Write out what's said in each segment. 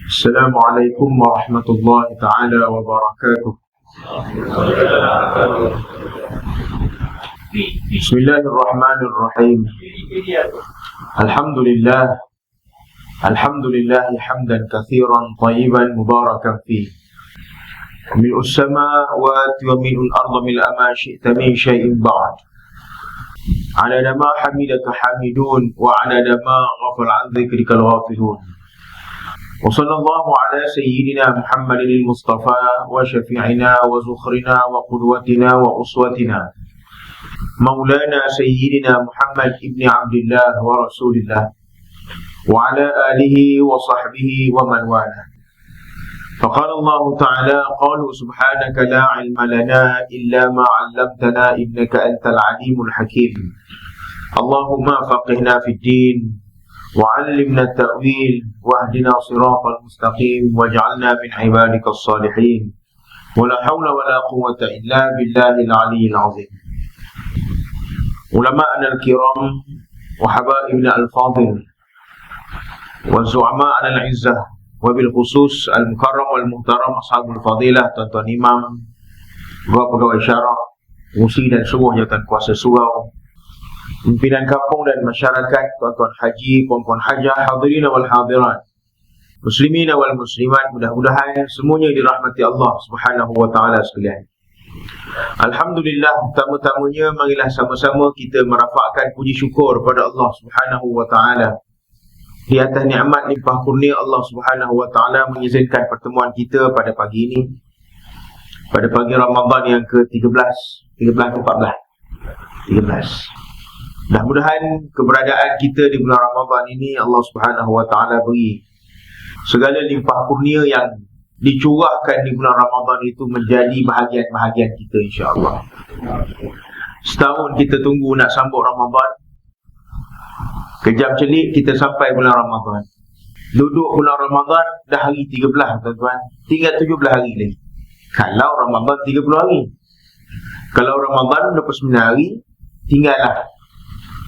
Assalamualaikum warahmatullahi taala wabarakatuh. Bismillahirrahmanirrahim. Alhamdulillah hamdan katsiran thayyiban mubarakan fi. Mil'us samawati wa mil'ul ardi mil'a ma syi'ta min syai'in ba'd. Adada ma hamidaka hamidun wa adada ma ghafala 'an dzikrikal ghafilun. Wa sallallahu ala sayyidina Muhammadin al-Mustafa wa syafi'ina wa zukhrina wa qudwatina wa uswatina Maulana sayyidina Muhammad ibn Abdullah wa Rasulillah wa ala alihi wa sahbihi wa man wala. Faqala Allah ta'ala qalu subhanaka la ilma lana illa ma 'allamtana innaka antal alimul hakim. Allahumma faqihna fid din وعلمنا التأويل واهدنا صراط المستقيم واجعلنا من عبادك الصالحين ولا حول ولا قوة إلا بالله العلي العظيم. علماءنا الكرام وحبائبنا الفاضل والزعماءنا العزة وبالخصوص المكرم والمحترم أصحاب الفضيلة tuan-tuan imam, pegawai syarah, musi dan sebuah jawatan kuasa surau, pimpinan kampung dan masyarakat, tuan-tuan haji, puan-puan hajah, hadirin wal hadirat, muslimin wal muslimat, mudah-mudahan semuanya dirahmati Allah Subhanahu wa taala sekalian. Alhamdulillah, pertama-tamanya marilah sama-sama kita merafakkan puji syukur kepada Allah Subhanahu wa taala di atas nikmat limpah kurnia Allah Subhanahu wa taala mengizinkan pertemuan kita pada pagi ini, pada pagi Ramadan yang ke-13 ke 14. Mudah-mudahan keberadaan kita di bulan Ramadan ini Allah Subhanahu wa taala beri segala limpah kurnia yang dicurahkan di bulan Ramadan itu menjadi bahagian-bahagian kita insya-Allah. Setahun kita tunggu nak sambut Ramadan. Kejap celik kita sampai bulan Ramadan. Duduk bulan Ramadan dah hari 13 tuan-tuan. Tinggal 17 hari lagi. Kalau Ramadan 30 hari. Kalau Ramadan 29 hari, tinggallah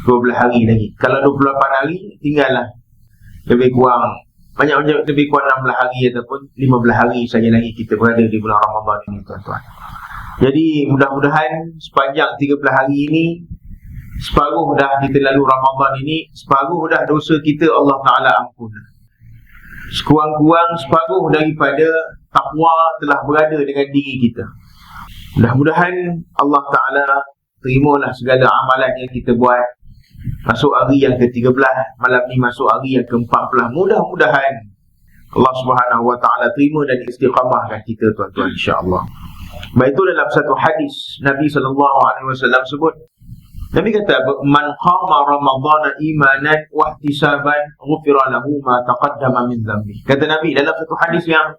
12 hari lagi. Kalau 28 hari, tinggallah lebih kurang, banyak lebih kurang 16 hari ataupun 15 hari saja lagi kita berada di bulan Ramadan ini tuan-tuan. Jadi mudah-mudahan sepanjang 13 hari ini, separuh dah kita lalu Ramadan ini, separuh dah dosa kita Allah Ta'ala ampun. Sekurang-kurang separuh daripada takwa telah berada dengan diri kita. Mudah-mudahan Allah Ta'ala terimalah segala amalan yang kita buat. Masuk hari yang ke-13, malam ni masuk hari yang ke-14. Mudah-mudahan Allah Subhanahu wa taala terima dan istiqamahkan kita tuan-tuan insya-Allah. Baik, itu dalam satu hadis Nabi sallallahu alaihi wasallam sebut. Nabi kata, "Man qama Ramadhana imanan wa ihtisaban, ghufira lahu ma taqaddama min dhanbi." Kata Nabi dalam satu hadis yang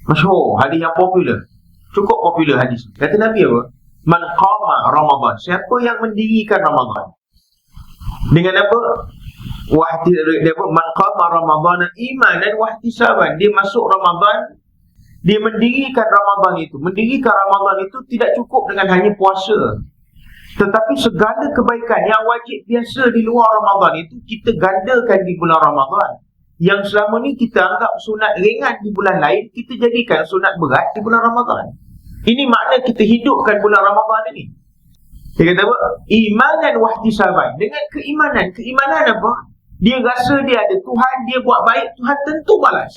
masyhur, hadis yang popular. Cukup popular hadis. Kata Nabi apa? Man qama Ramadhan, siapa yang mendirikan Ramadan dengan apa? Man qama Ramadhana imanan wa ihtisaban. Dia masuk Ramadan, dia mendirikan Ramadan itu. Mendirikan Ramadan itu tidak cukup dengan hanya puasa, tetapi segala kebaikan yang wajib biasa di luar Ramadan itu kita gandakan di bulan Ramadan. Yang selama ni kita anggap sunat ringan di bulan lain, kita jadikan sunat berat di bulan Ramadan. Ini makna kita hidupkan bulan Ramadan ini. Dia kata apa? Imanan wahtisaban. Dengan keimanan. Keimanan apa? Dia rasa dia ada Tuhan, dia buat baik, Tuhan tentu balas.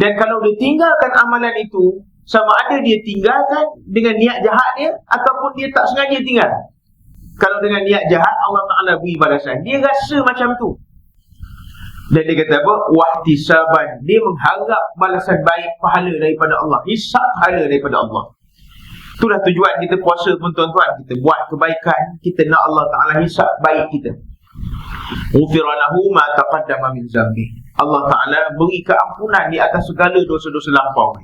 Dan kalau dia tinggalkan amalan itu, sama ada dia tinggalkan dengan niat jahat dia ataupun dia tak sengaja tinggal. Kalau dengan niat jahat, Allah Ta'ala beri balasan. Dia rasa macam tu. Dan dia kata apa? Wahtisaban. Dia mengharap balasan baik, pahala daripada Allah. Hisab pahala daripada Allah. Itulah tujuan kita puasa pun tuan-tuan. Kita buat kebaikan, kita nak Allah Ta'ala hisab baik kita. Ghufira lahu ma taqaddama min dhanbi. Allah Ta'ala beri keampunan di atas segala dosa-dosa lampau.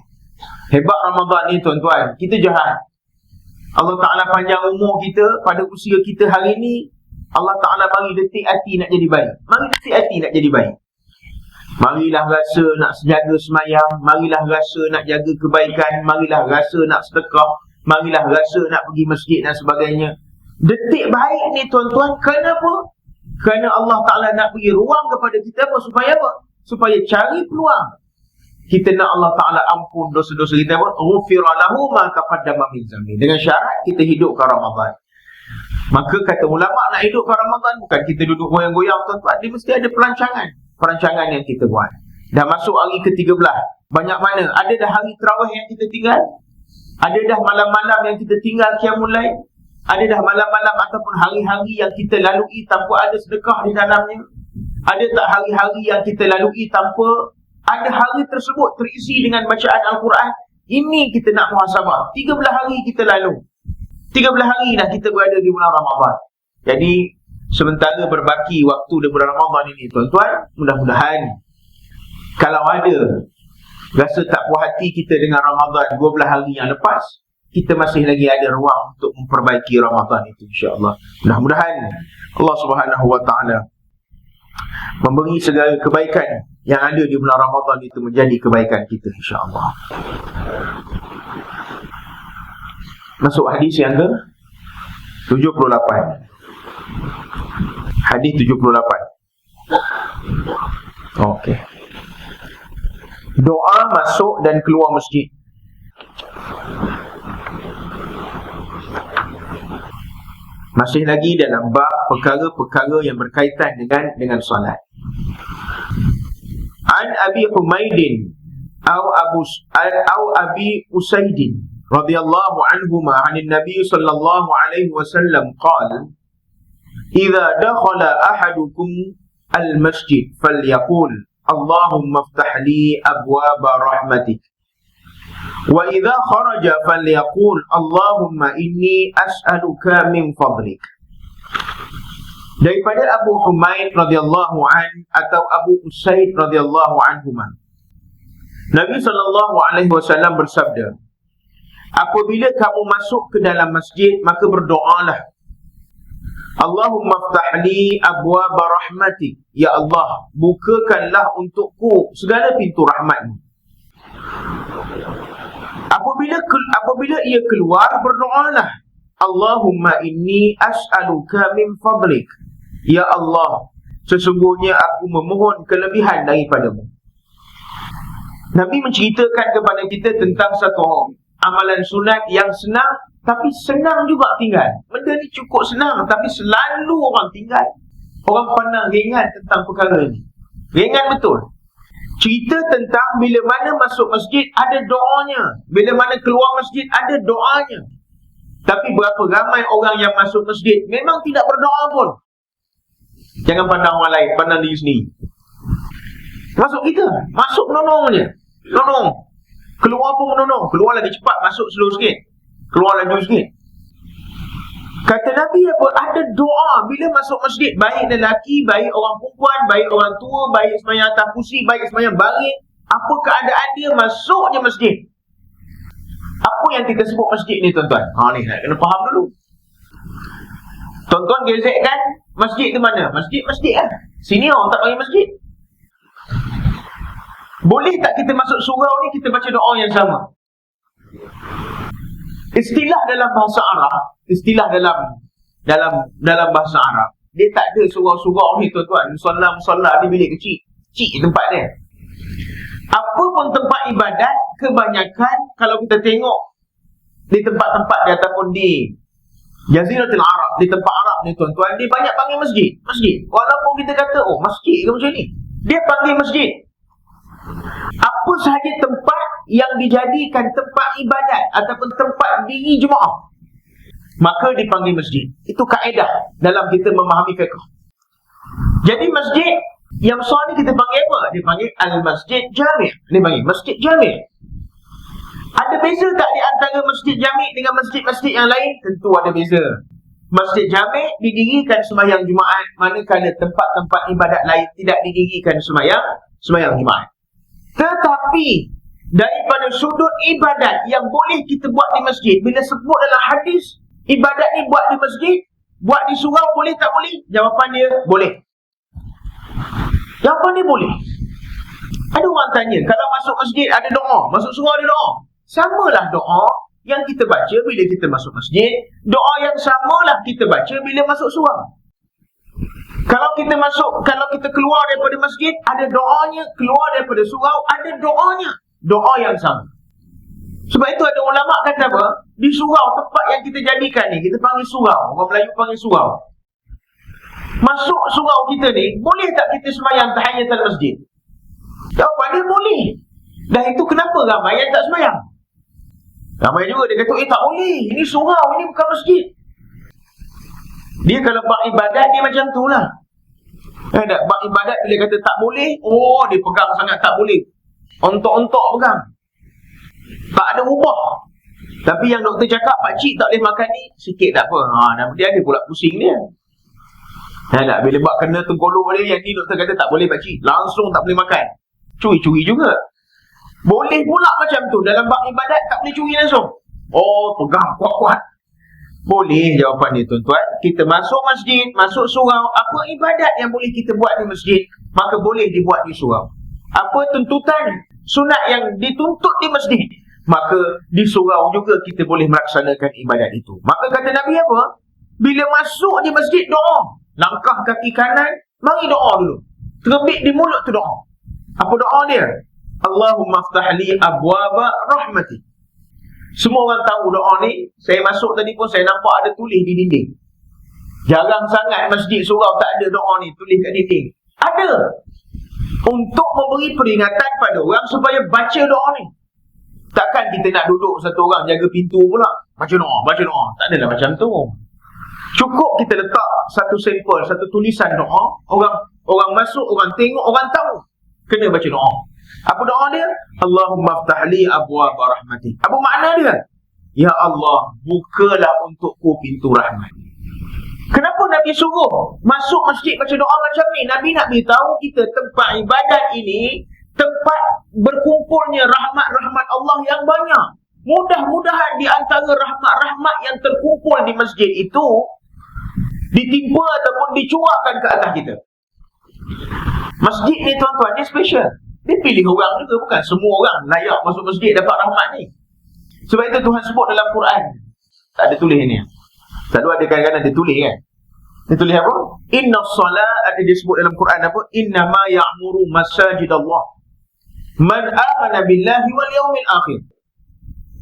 Hebat Ramadan ni tuan-tuan. Kita jahat. Allah Ta'ala panjang umur kita. Pada usia kita hari ni, Allah Ta'ala bagi detik hati nak jadi baik. Mari detik hati nak jadi baik. Marilah rasa nak jaga semayang, marilah rasa nak jaga kebaikan, marilah rasa nak sedekah, marilah rasa nak pergi masjid dan sebagainya. Detik baik ni tuan-tuan, kenapa? Kerana Allah Ta'ala nak beri ruang kepada kita apa? Supaya apa? Supaya cari peluang. kita nak Allah Ta'ala ampun dosa-dosa kita pun, ghufira lahu ma taqaddama min zambi. Dengan syarat kita hidupkan Ramadan. Maka kata ulama, nak hidupkan Ramadan bukan kita duduk goyang-goyang, tuan-tuan. Dia mesti ada perancangan yang kita buat. Dah masuk hari ke-13, banyak mana? Ada dah hari tarawih yang kita tinggal? Ada dah malam-malam yang kita tinggal qiyamul lail? Ada dah malam-malam ataupun hari-hari yang kita lalui tanpa ada sedekah di dalamnya? Ada tak hari-hari yang kita lalui tanpa ada hari tersebut terisi dengan bacaan Al-Quran? Ini kita nak muhasabah. 13 hari kita lalu. 13 hari dah kita berada di bulan Ramadan. Jadi, sementara berbaki waktu di bulan Ramadan ini, tuan-tuan, mudah-mudahan kalau ada rasa tak puas hati kita dengan Ramadan 12 hari yang lepas, kita masih lagi ada ruang untuk memperbaiki Ramadan itu, insya-Allah. Mudah-mudahan Allah Subhanahu wa taala memberi segala kebaikan yang ada di bulan Ramadan itu menjadi kebaikan kita, insya-Allah. Masuk hadis yang ke 78. Hadis 78. Okey. Doa masuk dan keluar masjid. Masih lagi dalam bab perkara-perkara yang berkaitan dengan solat. An Abi Humaidin atau Abi Usaidin radhiyallahu anhuma 'anil Nabi sallallahu alaihi wasallam qala idza dakhala ahadukum al-masjid falyaqul Allahumma iftah li abwaaba rahmatik wa idza kharaja falyaqul Allahumma inni as'aluka min fadlik. Daripada Abu Humaid radhiyallahu an atau Abu Usaid radhiyallahu anhuma, Nabi sallallahu alaihi wasallam bersabda, apabila kamu masuk ke dalam masjid, maka berdoalah, Allahumma iftah li abwaaba rahmatik, ya Allah, bukakanlah untukku segala pintu rahmat-Mu. Apabila ia keluar, berdoalah, Allahumma inni as'aluka min fadlik, ya Allah, sesungguhnya aku memohon kelebihan daripadamu. Nabi menceritakan kepada kita tentang satu amalan sunat yang senang, tapi senang juga tinggal. Benda ni cukup senang, tapi selalu orang tinggal. Orang pandang ringan tentang perkara ini. Ringan betul. Cerita tentang bila mana masuk masjid ada doanya, bila mana keluar masjid ada doanya. Tapi berapa ramai orang yang masuk masjid memang tidak berdoa pun. Jangan pandang orang lain, pandang diri sendiri. Masuk kita, masuk menonong je. Menonong. Keluar pun menonong. Keluar lagi cepat, masuk slow sikit. Keluar laju sikit. Kata Nabi apa? Ada doa bila masuk masjid. Baik lelaki, baik orang perempuan, baik orang tua, baik semayang atas kursi, baik semayang baring. Apa keadaan dia, masuk je masjid. Apa yang kita sebut masjid ni, tuan-tuan? Ni nak kena faham dulu. Tuan-tuan gezekkan masjid tu mana? Masjid lah. Sini orang tak panggil masjid. Boleh tak kita masuk surau ni kita baca doa yang sama? Istilah dalam bahasa Arab, istilah dalam bahasa Arab, dia tak ada surau-surau ni, tuan-tuan. Musalla di bilik kecil. Kecil tempat dia. Apa pun tempat ibadat, kebanyakan kalau kita tengok di tempat-tempat dia ataupun di Jaziratul Arab, di tempat Arab ni, tuan-tuan, dia banyak panggil masjid. Walaupun kita kata, masjid ke macam ni, dia panggil masjid. Apa sahaja tempat yang dijadikan tempat ibadat ataupun tempat diri jemaah, maka dipanggil masjid. Itu kaedah dalam kita memahami fiqh. Jadi masjid yang besar ni kita panggil apa? Dia panggil Al-Masjid Jami'. Dia panggil Masjid Jami'. Ada beza tak di antara Masjid Jami' dengan masjid-masjid yang lain? Tentu ada beza. Masjid Jami' didirikan sembahyang Jumaat, manakala tempat-tempat ibadat lain tidak didirikan sembahyang Jumaat. Tetapi daripada sudut ibadat yang boleh kita buat di masjid, bila sebut dalam hadis, ibadat ni buat di masjid, buat di surau, boleh tak boleh? Jawapan dia, boleh. Jawapan dia boleh. Ada orang tanya, kalau masuk masjid ada doa, masuk surau ada doa. Samalah doa yang kita baca bila kita masuk masjid, doa yang samalah kita baca bila masuk surau. Kalau kita keluar daripada masjid, ada doanya. Keluar daripada surau, ada doanya. doa yang sama. Sebab itu ada ulama kata apa? Di surau tempat yang kita jadikan ni, kita panggil surau. Orang Melayu panggil surau. Masuk surau kita ni, boleh tak kita sembahyang tahiyatul masjid? Jawapan dia boleh. Dah itu kenapa ramai yang tak sembahyang? Ramai juga dia kata, tak boleh. Ini surau, ini bukan masjid. Dia kalau bak ibadat, dia macam tu lah. Bak ibadat bila kata tak boleh, dia pegang sangat tak boleh. Ontok-ontok pegang. Tak ada ubah. Tapi yang doktor cakap, pakcik tak boleh makan ni, sikit tak apa. Dia ada pula pusing dia. Bila bak kena tengkolok dia, yang ni doktor kata tak boleh pakcik, langsung tak boleh makan. Curi-curi juga. Boleh pula macam tu. Dalam bak ibadat tak boleh curi langsung. Pegang kuat-kuat. Boleh jawapan dia tuan-tuan. Kita masuk masjid, masuk surau, apa ibadat yang boleh kita buat di masjid, maka boleh dibuat di surau. Apa tuntutan sunat yang dituntut di masjid, maka di surau juga kita boleh melaksanakan ibadat itu. Maka kata Nabi apa? Bila masuk di masjid, doa. Langkah kaki kanan, mari doa dulu. Terbit di mulut tu doa. Apa doa dia? Allahumma aftahli abwaba rahmati. Semua orang tahu doa ni. Saya masuk tadi pun saya nampak ada tulis di dinding. Jarang sangat masjid surau tak ada doa ni tulis kat dinding. Ada. Untuk memberi peringatan pada orang supaya baca doa ni. Takkan kita nak duduk satu orang jaga pintu pula, baca doa, baca doa. Tak adalah macam tu. Cukup kita letak satu sampel, satu tulisan doa. Orang masuk, orang tengok, orang tahu. Kena baca doa. Apa doa dia? Allahumma aftahli abwaba rahmati. Apa makna dia? Ya Allah, bukalah untukku pintu rahmat. Kenapa Nabi suruh masuk masjid baca doa macam ni? Nabi nak beritahu kita tempat ibadat ini tempat berkumpulnya rahmat-rahmat Allah yang banyak. Mudah-mudahan di antara rahmat-rahmat yang terkumpul di masjid itu ditimpa ataupun dicurahkan ke atas kita. Masjid ni tuan-tuan, dia special. Dia pilih orang juga, bukan semua orang layak masuk masjid dapat rahmat ni. Sebab itu Tuhan sebut dalam Quran. Tak ada tulis ni. Selalu ada kadang-kadang dia tulis kan. Dia tulis apa? Inna salat, ada dia sebut dalam Quran apa? Innama ya'muru masajidallah man amana billahi wal yawmil akhir.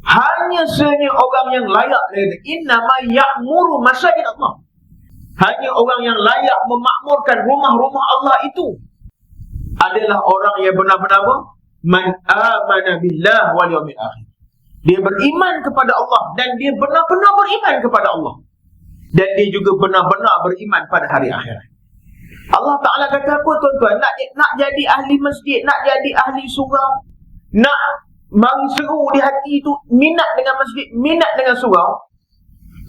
Hanya sahaja orang yang layak, innama ya'muru masajidallah. Hanya orang yang layak memakmurkan rumah-rumah Allah itu adalah orang yang benar-benar man amana billahi wal yawmil akhir. Dia beriman kepada Allah dan dia benar-benar beriman kepada Allah. Dan dia juga benar-benar beriman pada hari akhirat. Allah Ta'ala kata apa tuan-tuan? Nak jadi ahli masjid, nak jadi ahli surau, nak mari seru di hati itu, minat dengan masjid, minat dengan surau,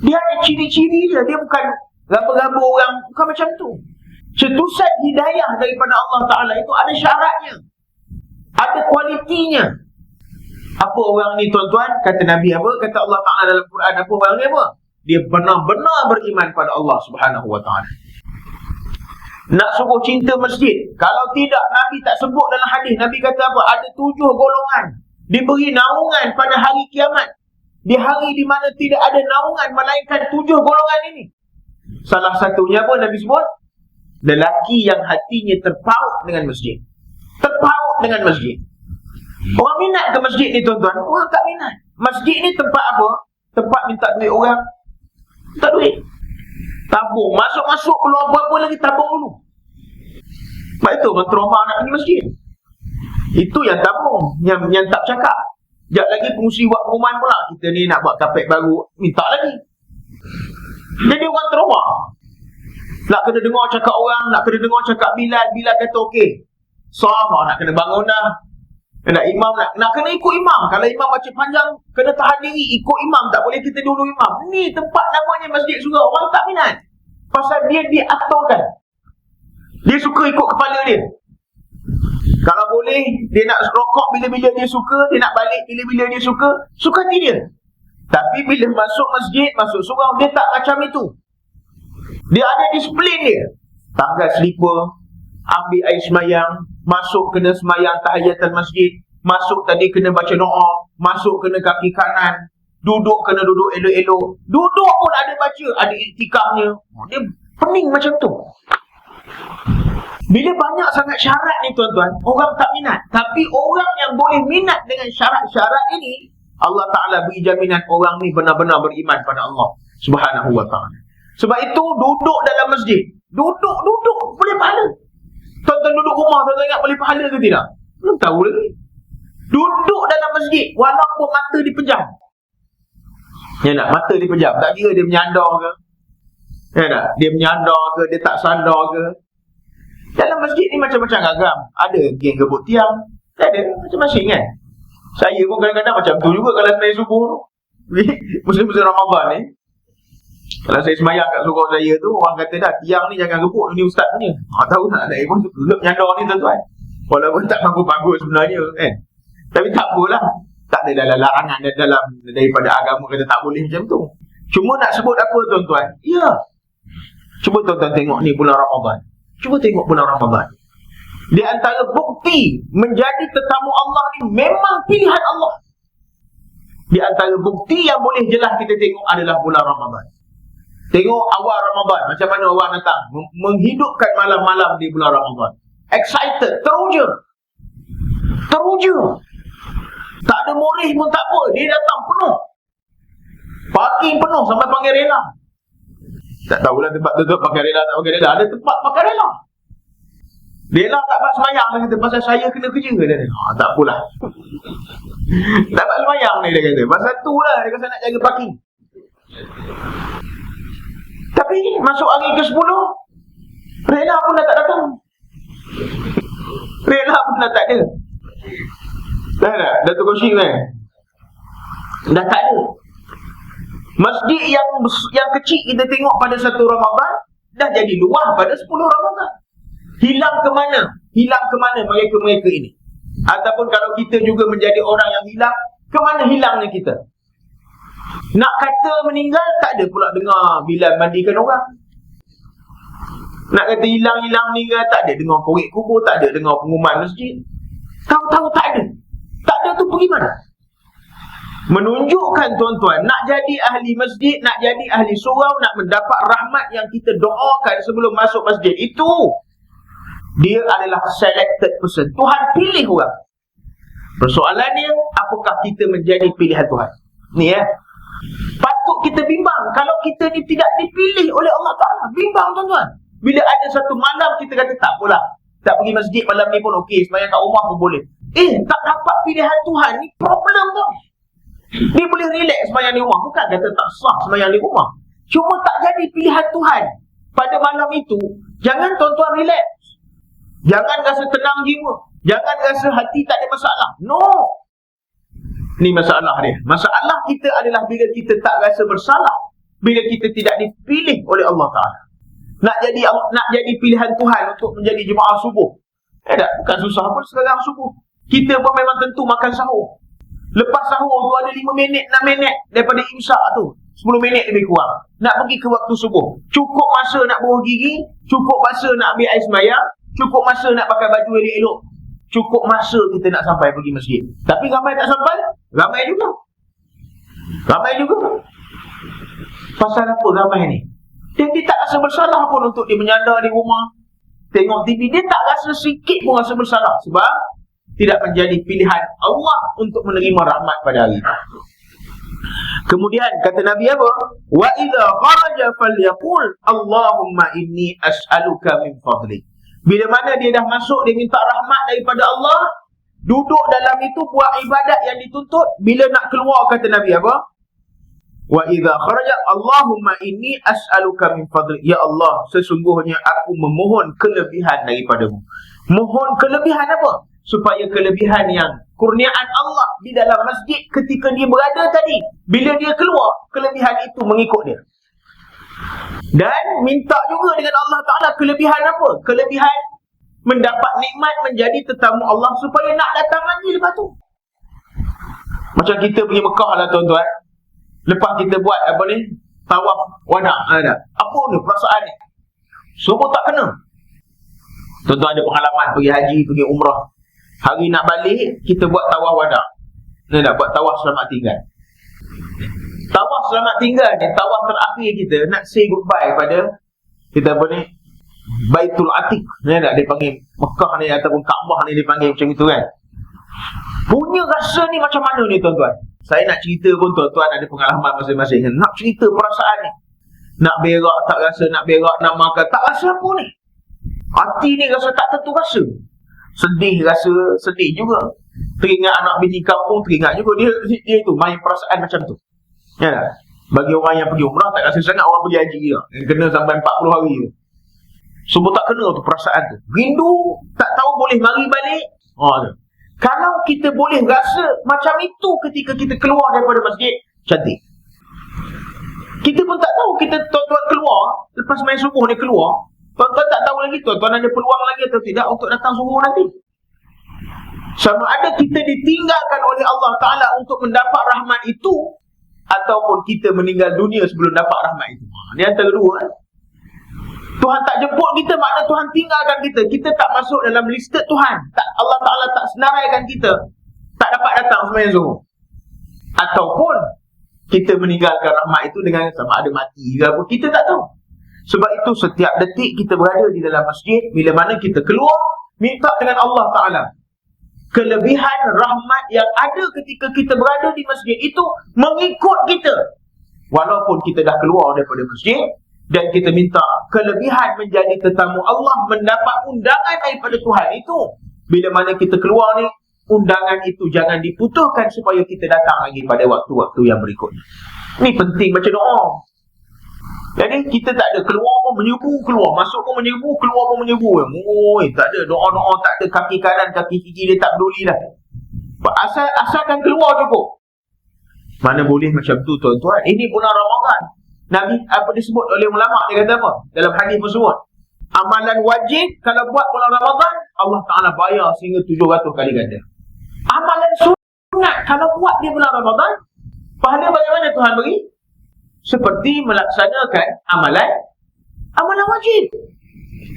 dia ada ciri-ciri dia. Dia bukan raba-raba orang, bukan macam tu. Cetusan hidayah daripada Allah Ta'ala itu ada syaratnya, ada kualitinya. Apa orang ni tuan-tuan? Kata Nabi apa? Kata Allah Ta'ala dalam Quran apa orang ni apa? Dia benar-benar beriman pada Allah Subhanahu Wa Ta'ala. Nak suruh cinta masjid, kalau tidak Nabi tak sebut dalam hadis. Nabi kata apa? Ada 7 golongan diberi naungan pada hari kiamat, di hari di mana tidak ada naungan melainkan 7 golongan ini. Salah satunya apa Nabi sebut? Lelaki yang hatinya terpaut dengan masjid. Terpaut dengan masjid. Orang minat ke masjid ni tuan-tuan? Orang tak minat. Masjid ni tempat apa? Tempat minta duit orang. Tak duit. Tabung. Masuk-masuk belum apa-apa lagi tabung dulu. Sebab itu orang trauma nak pergi masjid. Itu yang tabung. Yang tak cakap. Sekejap lagi pengusi buat perumahan pula. Kita ni nak buat kapet baru, minta lagi. Jadi orang trauma. Nak kena dengar cakap orang, nak kena dengar cakap Bilal. Bilal kata okey. Sahabat nak kena bangun dah. Nak imam, nak kena ikut imam. Kalau imam baca panjang, kena tahan diri, ikut imam. Tak boleh kita dulu imam. Ni tempat namanya masjid surau. Orang tak minat. Pasal dia diaturkan. Dia suka ikut kepala dia. Kalau boleh, dia nak rokok bila-bila dia suka, dia nak balik bila-bila dia suka, suka hati dia. Tapi bila masuk masjid, masuk surau, dia tak macam itu. Dia ada disiplin dia. Tanggal selipar, ambil air semayang, masuk kena semayang tahiyatul masjid, masuk tadi kena baca doa, masuk kena kaki kanan, duduk kena duduk elok-elok, duduk pun ada baca, ada iktikafnya. Dia pening macam tu. Bila banyak sangat syarat ni tuan-tuan, orang tak minat. Tapi orang yang boleh boleh minat dengan syarat-syarat ini, Allah Ta'ala beri jaminan orang ni benar-benar beriman pada Allah Subhanahu wa ta'ala. Sebab itu duduk dalam masjid, duduk boleh pahala. Tuan-tuan duduk rumah, tuan-tuan ingat boleh pahala ke tidak? Belum tahu lagi. Duduk dalam masjid walaupun mata dipejam. Ya tak? Mata dipejam, tak kira dia menyandar ke, ya tak? Dia menyandar ke, dia tak sandar ke. Dalam masjid ni macam-macam agam. Ada geng gebuk tiang, ada macam-macam kan. Saya pun kadang-kadang macam tu juga kalau sembahyang subuh tu. Musim-musim Ramadan ni, kalau saya sembahyang kat surau saya tu, orang kata dah, tiang ni jangan gebuk, ni ustaz punya. Tahu tak, saya pun gelap menyandar ni tuan-tuan. Walaupun tak bagus-bagus sebenarnya kan. Tapi tak apalah, tak ada dalam larangan dalam daripada agama kata tak boleh macam tu. Cuma nak sebut apa tuan-tuan? Ya. Cuba tuan-tuan tengok ni bulan Ramadan. Cuba tengok bulan Ramadan. Di antara bukti menjadi tetamu Allah ni memang pilihan Allah. Di antara bukti yang boleh jelas kita tengok adalah bulan Ramadan. Tengok awal Ramadan, macam mana orang datang menghidupkan malam-malam di bulan Ramadan. Excited, teruja. Tak ada morih pun tak apa, dia datang penuh. Parking penuh sampai panggil rela. Tak tahulah tempat tu pakai rela tak pakai rela. Ada tempat pakai rela. Rela tak buat semayang, dia kata, pasal saya kena kerja ke dia. Tak apalah. Tak buat semayang ni dia kata. Pasal tu lah dia kata nak jaga parking. Tapi masuk hari ke-10, rela pun dah tak datang. Rela pun dah tak ada. Dah tak? Datuk Kosyik kan? Dah tak ada. Masjid yang kecil kita tengok pada 1 Ramadan dah jadi luar pada 10 Ramadan. Hilang ke mana? Hilang ke mana mereka-mereka ini? Ataupun kalau kita juga menjadi orang yang hilang, ke mana hilangnya kita? Nak kata meninggal, tak ada pula dengar Bilal mandikan orang. Nak kata hilang-hilang meninggal, tak ada dengar korek kubur, tak ada dengar pengumuman masjid. Tahu-tahu tak ada. Tak ada tu pergi mana? Menunjukkan tuan-tuan, nak jadi ahli masjid, nak jadi ahli surau, nak mendapat rahmat yang kita doakan sebelum masuk masjid, itu dia adalah selected person. Tuhan pilih orang. Persoalannya, apakah kita menjadi pilihan Tuhan? Ni ya. Patut kita bimbang kalau kita ni tidak dipilih oleh Allah Ta'ala. Bimbang tuan-tuan. Bila ada satu malam kita kata tak apalah, tak pergi masjid malam ni pun okey, sembahyang kat rumah pun boleh. Tak dapat pilihan Tuhan ni problem tu. Dia boleh relax sembahyang di rumah. Bukan kata tak sah sembahyang di rumah. Cuma tak jadi pilihan Tuhan pada malam itu. Jangan tuan-tuan relax. Jangan rasa tenang jiwa. Jangan rasa hati tak ada masalah. No. Ni masalah dia. Masalah kita adalah bila kita tak rasa bersalah, bila kita tidak dipilih oleh Allah Ta'ala. Nak jadi pilihan Tuhan untuk menjadi jemaah subuh. Tak, bukan susah pun sekarang subuh. Kita pun memang tentu makan sahur. Lepas sahur tu ada 5 minit, 6 minit daripada imsak tu, 10 minit lebih kurang, nak pergi ke waktu subuh. Cukup masa nak buruh gigi, cukup masa nak ambil air sembahyang, cukup masa nak pakai baju elok-elok, cukup masa kita nak sampai pergi masjid. Tapi ramai tak sampai? Ramai juga. Pasal apa ramai ni? Dia tak rasa bersalah pun untuk dia menyandar di rumah, tengok TV. Dia tak rasa sikit pun rasa bersalah. Sebab tidak menjadi pilihan Allah untuk menerima rahmat pada hari itu. Kemudian kata Nabi apa? Wa idza kharaja falyaqul Allahumma inni as'aluka min fadlik. Bila mana dia dah masuk, dia minta rahmat daripada Allah, duduk dalam itu buat ibadat yang dituntut. Bila nak keluar kata Nabi apa? Wa idza kharaja Allahumma inni as'aluka min fadlik. Ya Allah, sesungguhnya aku memohon kelebihan daripadamu. Mohon kelebihan apa? Supaya kelebihan yang kurniaan Allah di dalam masjid ketika dia berada tadi, bila dia keluar, kelebihan itu mengikut dia. Dan minta juga dengan Allah Ta'ala kelebihan apa? Kelebihan mendapat nikmat menjadi tetamu Allah, supaya nak datang lagi lepas tu. Macam kita pergi Mekah lah tuan-tuan. Lepas kita buat apa ni, tawaf wada', apa ni perasaan ni? Semua tak kena. Tuan-tuan ada pengalaman pergi haji, pergi umrah, hari nak balik, kita buat tawaf wada'. Nak buat tawaf selamat tinggal. Tawaf selamat tinggal ni, tawaf terakhir kita, nak say goodbye pada kita apa ni, Baitul Atiq. Nak dipanggil Mekah ni ataupun Kaabah ni dipanggil macam itu kan. Punya rasa ni macam mana ni tuan-tuan? Saya nak cerita pun tuan-tuan ada pengalaman masing-masing. Nak cerita perasaan ni. Nak berak tak rasa, nak berak nak makan tak rasa apa ni. Hati ni rasa tak tentu rasa. Sedih rasa, sedih juga. Teringat anak bini kampung, teringat juga dia tu main perasaan macam tu. Ya tak? Bagi orang yang pergi umrah tak rasa sangat orang pergi haji dia. Kena sampai 40 hari tu. Semua tak kena tu perasaan tu. Rindu, tak tahu boleh mari balik. Tu. Kalau kita boleh rasa macam itu ketika kita keluar daripada masjid, cantik. Kita pun tak tahu, kita tuan-tuan keluar, lepas main subuh ni keluar, tuan-tuan tak tahu lagi tuan-tuan ada peluang lagi atau tidak untuk datang subuh nanti. Sama ada kita ditinggalkan oleh Allah Ta'ala untuk mendapat rahmat itu, ataupun kita meninggal dunia sebelum dapat rahmat itu. Ni antara dua. Tuhan tak jemput kita, makna Tuhan tinggalkan kita. Kita tak masuk dalam lista Tuhan. Allah Ta'ala tak senaraikan kita, tak dapat datang sembahyang zuhur. Ataupun kita meninggalkan rahmat itu dengan sama ada mati ke apa, kita tak tahu. Sebab itu setiap detik kita berada di dalam masjid, bila mana kita keluar, minta dengan Allah Ta'ala kelebihan rahmat yang ada ketika kita berada di masjid itu mengikut kita. Walaupun kita dah keluar daripada masjid, dan kita minta kelebihan menjadi tetamu Allah, mendapat undangan daripada Tuhan itu. Bila mana kita keluar ni, undangan itu jangan diputuskan supaya kita datang lagi pada waktu-waktu yang berikutnya. Ini penting macam doa. Jadi kita tak ada keluar pun menyerbu, keluar, masuk pun menyerbu, keluar pun menyerbu. Tak ada doa-doa, tak ada kaki kanan, kaki kiri, dia tak peduli dah. Asalkan keluar cukup. Mana boleh macam tu tuan-tuan. Ini bulan Ramadan. Nabi apa disebut oleh ulama, dia kata apa? Dalam hadis tersebut, amalan wajib kalau buat bulan Ramadan, Allah Ta'ala bayar sehingga 700 kali ganda. Amalan sunat kalau buat di bulan Ramadan, pahala bagaimana Tuhan beri? Seperti melaksanakan amalan wajib.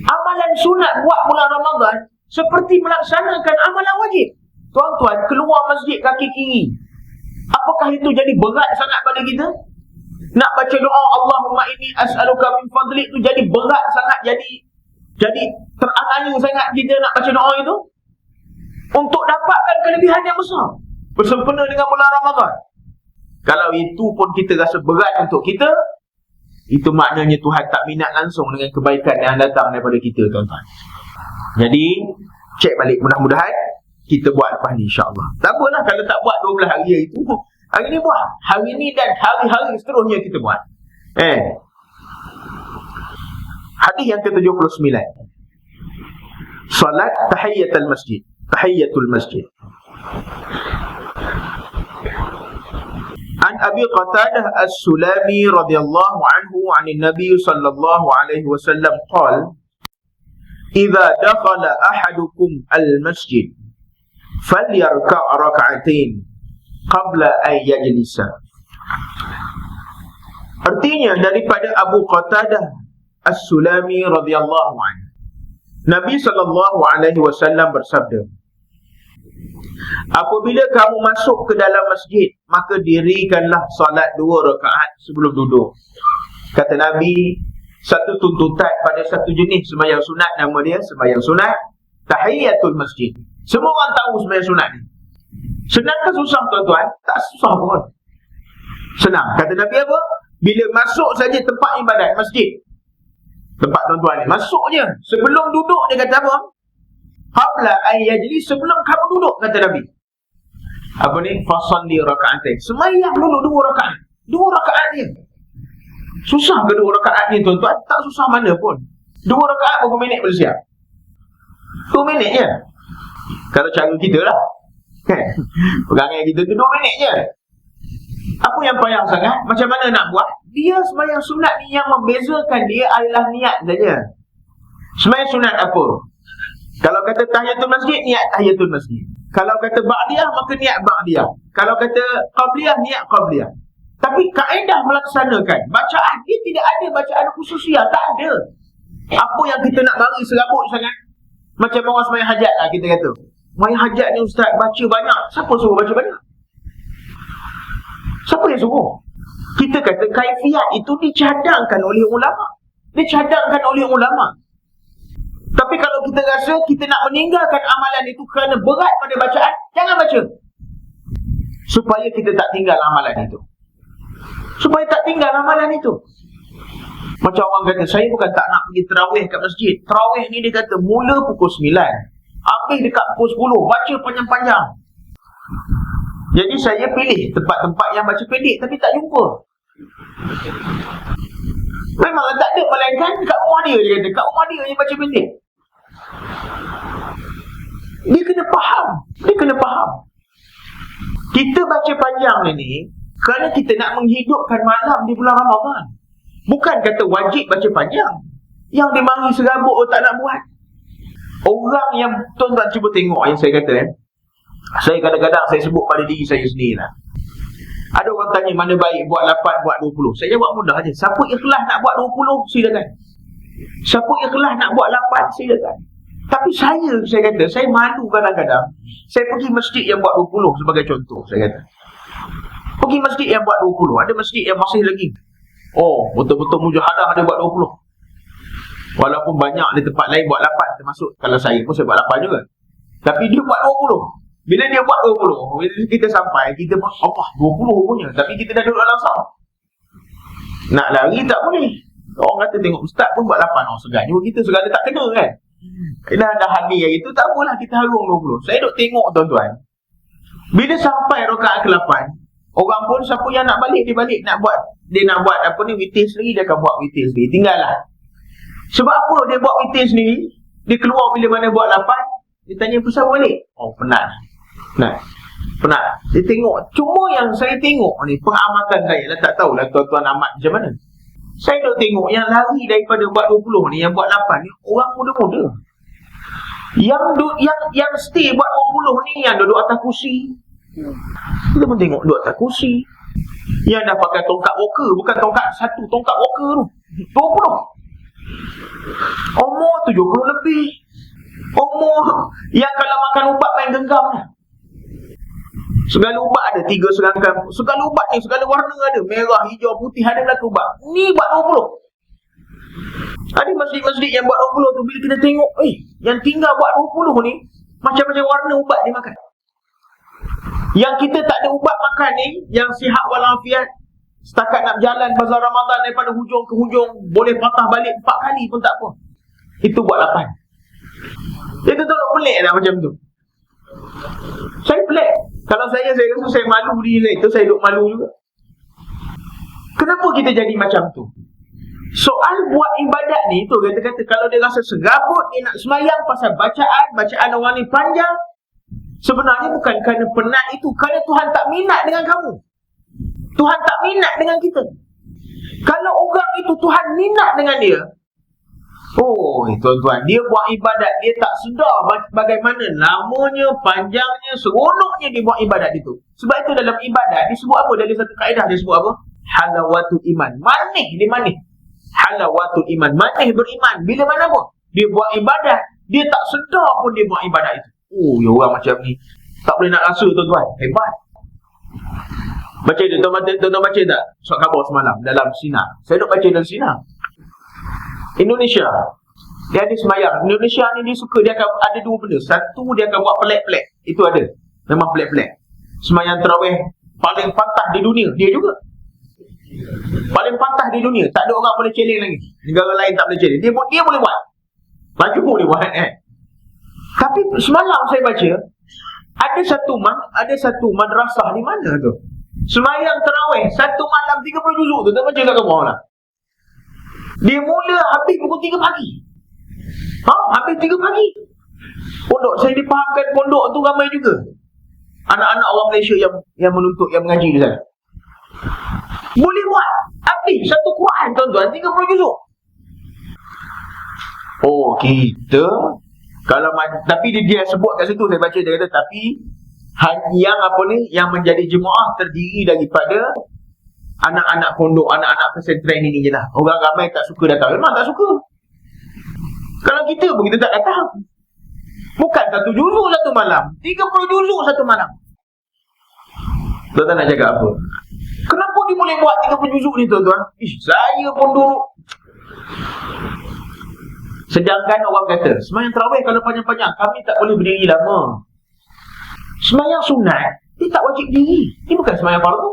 Amalan sunat buat bulan Ramadan seperti melaksanakan amalan wajib. Tuan-tuan, keluar masjid kaki kiri, apakah itu jadi berat sangat pada kita? Nak baca doa Allahumma inni as'aluka min fadlik tu jadi berat sangat, jadi terang-anyu sangat kita nak baca doa itu untuk dapatkan kelebihan yang besar bersempena dengan bulan Ramadan. Kalau itu pun kita rasa berat untuk kita, itu maknanya Tuhan tak minat langsung dengan kebaikan yang datang daripada kita, tuan-tuan. Jadi cek balik, mudah-mudahan kita buat lepas ni insya-Allah. Tak apalah kalau tak buat 12 hari itu, hari ni buat. Hari ni dan hari-hari seterusnya kita buat. Hadis yang ke-79. Salat tahiyyatul masjid. Tahiyyatul masjid. An Abi Qatadah As-Sulami radhiyallahu anhu 'anil Nabi sallallahu alaihi wasallam qala: "Idza dakhala ahadukum al-masjid falyarka' rak'atain qabla an yajlisa." Artinya daripada Abu Qatadah As-Sulami radhiyallahu anhu, Nabi sallallahu alaihi wasallam bersabda, apabila kamu masuk ke dalam masjid, maka dirikanlah salat 2 rakaat sebelum duduk. Kata Nabi, satu tuntutan pada satu jenis sembahyang sunat, nama dia sembahyang sunat tahiyyatul masjid. Semua orang tahu sembahyang sunat ni. Senang ke susah tuan-tuan? Tak susah pun. Senang. Kata Nabi apa? Bila masuk saja tempat ibadat, masjid, tempat tuan-tuan ni, masuk je, sebelum duduk dia kata apa? Qabla an yajlis, sebelum kamu duduk, kata Nabi. Apa ni? Fasalli raka'atain. Sembahyang dulu 2 rakaat. 2 rakaat dia. Susah ke 2 rakaat ni tuan-tuan? Tak susah mana pun. 2 rakaat berapa minit boleh siap? 2 minit je. Kalau cara kita lah. Pegangan kita tu 2 minit je. Apa yang payah sangat? Macam mana nak buat? Dia sembahyang sunat ni yang membezakan dia adalah niat saja. Sembahyang sunat apa? Kalau kata tahiyatul masjid, niat tahiyatul masjid. Kalau kata ba'diyah, maka niat ba'diyah. Kalau kata qabliyah, niat qabliyah. Tapi kaedah melaksanakan bacaan, dia tidak ada bacaan khususiyah, tak ada. Apa yang kita nak bagi serabut sangat? Macam orang sembahyang hajat lah kita kata. Sembahyang hajat ni ustaz baca banyak. Siapa suruh baca banyak? Siapa yang suruh? Kita kata kaifiat itu dicadangkan oleh ulama. Dicadangkan oleh ulama. Tapi kalau kita rasa kita nak meninggalkan amalan itu kerana berat pada bacaan, jangan baca. supaya kita tak tinggal amalan itu. Supaya tak tinggal amalan itu. Macam orang kata, saya bukan tak nak pergi terawih kat masjid. Terawih ni dia kata mula pukul 9, habis dekat pukul 10, baca panjang-panjang. Jadi saya pilih tempat-tempat yang baca pendek, tapi tak jumpa. Memang tak ada, melainkan kat rumah dia kata. Kat rumah dia yang baca pendek. Dia kena faham. Dia kena faham. Kita baca panjang ni kerana kita nak menghidupkan malam di bulan Ramadan. Bukan kata wajib baca panjang. Yang dia mari serabut tak nak buat. Orang yang, tuan-tuan cuba tengok yang saya kata, saya kadang-kadang saya sebut pada diri saya sendiri lah. Ada orang tanya mana baik, buat 8, buat 20. Saya jawab mudah aja. Siapa ikhlas nak buat 20, silakan. Siapa ikhlas nak buat 8, silakan. Tapi saya kata, saya malu kadang-kadang. Saya pergi masjid yang buat 20 sebagai contoh, saya kata. Pergi masjid yang buat 20. Ada masjid yang masih lagi, oh, betul-betul mujahadah ada buat 20. Walaupun banyak di tempat lain buat 8. Termasuk kalau saya pun saya buat 8 juga. Tapi dia buat 20. Bila dia buat 20, bila kita sampai, kita pun, Allah, 20 punya. Tapi kita dah duduk dalam sah. Nak lari tak boleh. Orang kata tengok ustaz pun buat 8. Oh, segan juga kita, segala tak kena kan. Dah hadir yang itu, tak apalah kita harung 20. Saya duduk tengok tuan-tuan. Bila sampai rakaat ke-8, orang pun siapa yang nak balik, dia balik. Dia nak buat apa ni, witir sendiri, dia akan buat witir sendiri. Tinggal lah. Sebab apa dia buat witir sendiri? Dia keluar bila mana buat 8, dia tanya pasal balik. Oh, penat. Dia tengok. Cuma yang saya tengok ni, pengamatan saya lah, tak tahulah tuan-tuan amat macam mana. Saya duk tengok yang lari daripada buat 20 ni, yang buat 8 ni, orang muda-muda. Yang stay buat 20 ni, yang duduk atas kursi. Kita pun tengok duduk atas kursi. Yang dah pakai tongkat walker, bukan tongkat satu, tongkat walker tu 20. Umur 70 lebih. Umur yang kalau makan ubat main genggam lah. Segala ubat ada 3 serangkam. Segala ubat ni, segala warna ada. Merah, hijau, putih, ada belaka ubat. Ni buat 20. Ada masjid-masjid yang buat 20 tu, bila kita tengok, yang tinggal buat 20 ni, macam-macam warna ubat dia makan. Yang kita tak ada ubat makan ni, yang sihat walafiat, setakat nak berjalan bazar Ramadan daripada hujung ke hujung, boleh patah balik 4 kali pun tak apa. Itu buat 8. Dia tolong pelik lah macam tu. Saya pelik. Kalau saya rasa saya malu diri saya. Itu saya duduk malu juga. Kenapa kita jadi macam tu? Soal buat ibadat ni, tu kata-kata kalau dia rasa serabut, dia nak semayang pasal bacaan orang ni panjang, sebenarnya bukan kerana penat itu, kerana Tuhan tak minat dengan kamu. Tuhan tak minat dengan kita. Kalau orang itu Tuhan minat dengan dia, oh, tuan-tuan, dia buat ibadat, dia tak sedar bagaimana lamanya, panjangnya, seronoknya dia buat ibadat itu. Sebab itu dalam ibadat disebut apa? Dalam satu kaedah dia sebut apa? Halawatul iman. Manis, dia manis. Halawatul iman. Manis beriman. Bila mana pun dia buat ibadat, dia tak sedar pun dia buat ibadat itu. Oh, ya orang macam ni tak boleh nak rasa, tuan-tuan. Hebat. Baca dia, tuan-tuan baca tak surat khabar semalam dalam sinar? Saya nak baca dalam sinar. Indonesia, dia ada semayang. Indonesia ni dia suka, dia akan ada 2 benda. Satu, dia akan buat pelik-pelik. Itu ada. Memang pelik-pelik. Semayang tarawih paling pantah di dunia, dia juga. Paling pantah di dunia. Tak ada orang boleh challenge lagi. Negara lain tak boleh challenge. Dia boleh buat. Maju boleh buat Tapi semalam saya baca, ada satu madrasah di mana tu, semayang tarawih 1 malam 30 juzuk tu. Tak baca kat bawah lah. Dia mula habis pukul 3 pagi. Habis 3 pagi. Pondok, saya dipahamkan pondok tu ramai juga anak-anak orang Malaysia yang menuntut, yang mengaji di sana. Boleh buat. Habis satu Quran, tuan-tuan, 30 juzuk. Oh, kita kalau tapi dia sebut kat situ, saya baca dia kata, tapi yang menjadi jemaah terdiri daripada anak-anak pondok, anak-anak pesantren ini je lah. Orang ramai tak suka datang. Memang tak suka. Kalau kita pun kita tak datang. Bukan 1 juzuk 1 malam, 30 juzuk 1 malam. Tuan-tuan nak cakap apa? Kenapa dia boleh buat 30 juzuk ni, tuan-tuan? Saya pun dulu. Sedangkan orang kata, semayang tarawih kalau panjang-panjang, kami tak boleh berdiri lama. Semayang sunat, Dia tak wajib berdiri. Ini bukan sembahyang fardu.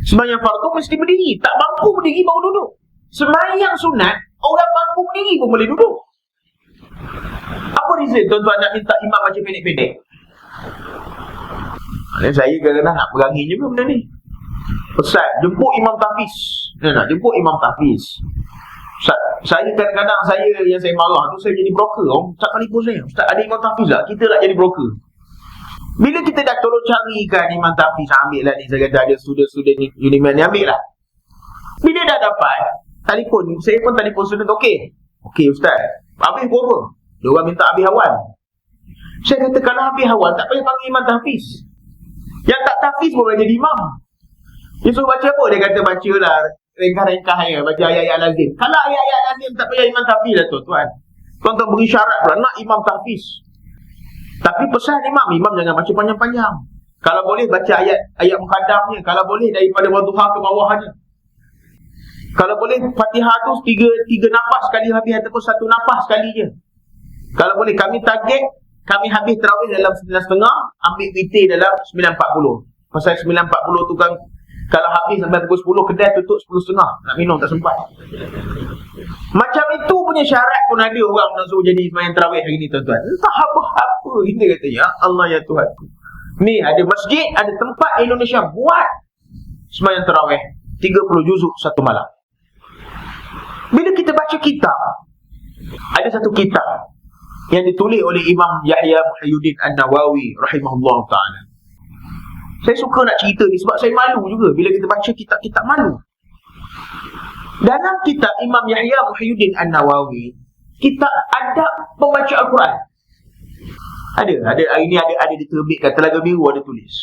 Sembahyang fardu mesti berdiri. Tak mampu berdiri baru duduk. Sembahyang sunat, orang mampu berdiri pun boleh duduk. Apa reason tuan-tuan nak minta imam baca pendek-pendek? Saya kadang-kadang nak perangi juga benda ni. Ustaz, jemput imam tahfiz. Nak jemput imam tahfiz. Ustaz, saya kadang-kadang yang saya marah tu, saya jadi broker. Orang tak telefon saya, Ustaz ada imam tahfiz tak? Kita nak jadi broker. Bila kita dah tolong carikan imam tahfiz, ambil lah ni, saya kata ada student Uniman ni, ambil lah. Bila dah dapat, telefon, saya pun telefon student, okey Ustaz, habis berapa? Dia orang minta habis awal. Saya kata kalau habis awal, tak payah panggil imam tahfiz. Yang tak tahfiz pun boleh jadi imam. Dia suruh baca apa? Dia kata baca lah ringkas-ringkas ya, baca ayat-ayat lazim. Kalau ayat-ayat lazim tak payah imam tahfiz lah tuan-tuan. Tuan-tuan beri syarat pula nak imam tahfiz. Tapi pesan imam jangan baca panjang-panjang. Kalau boleh baca ayat mukaddamnya. Kalau boleh daripada wadduha ke bawahnya. Kalau boleh Fatihah tu tiga nafas sekali habis ataupun satu nafas sekali je. Kalau boleh kami target, kami habis tarawih dalam 9.30, ambil witir dalam 9.40. Pasal 9.40 tu kan, kalau habis sampai pukul 10, kedai tutup 10.30. Nak minum tak sempat. Macam itu punya syarat pun ada orang nak suruh jadi sembahyang tarawih hari ni tuan-tuan. Entah apa-apa. Kita kata, ya Allah ya Tuhan. Ni ada masjid, ada tempat di Indonesia buat sembahyang tarawih 30 juzuk satu malam. Bila kita baca kitab, ada satu kitab yang ditulis oleh Imam Yahya Muhyiddin An-Nawawi rahimahullah ta'ala. Saya suka nak cerita ni sebab saya malu juga bila kita baca kitab-kitab malu. Dalam kitab Imam Yahya Muhyiddin An-Nawawi, kitab adab membaca Al-Quran. Ada hari ni ada diterbitkan, Telaga Biru ada tulis.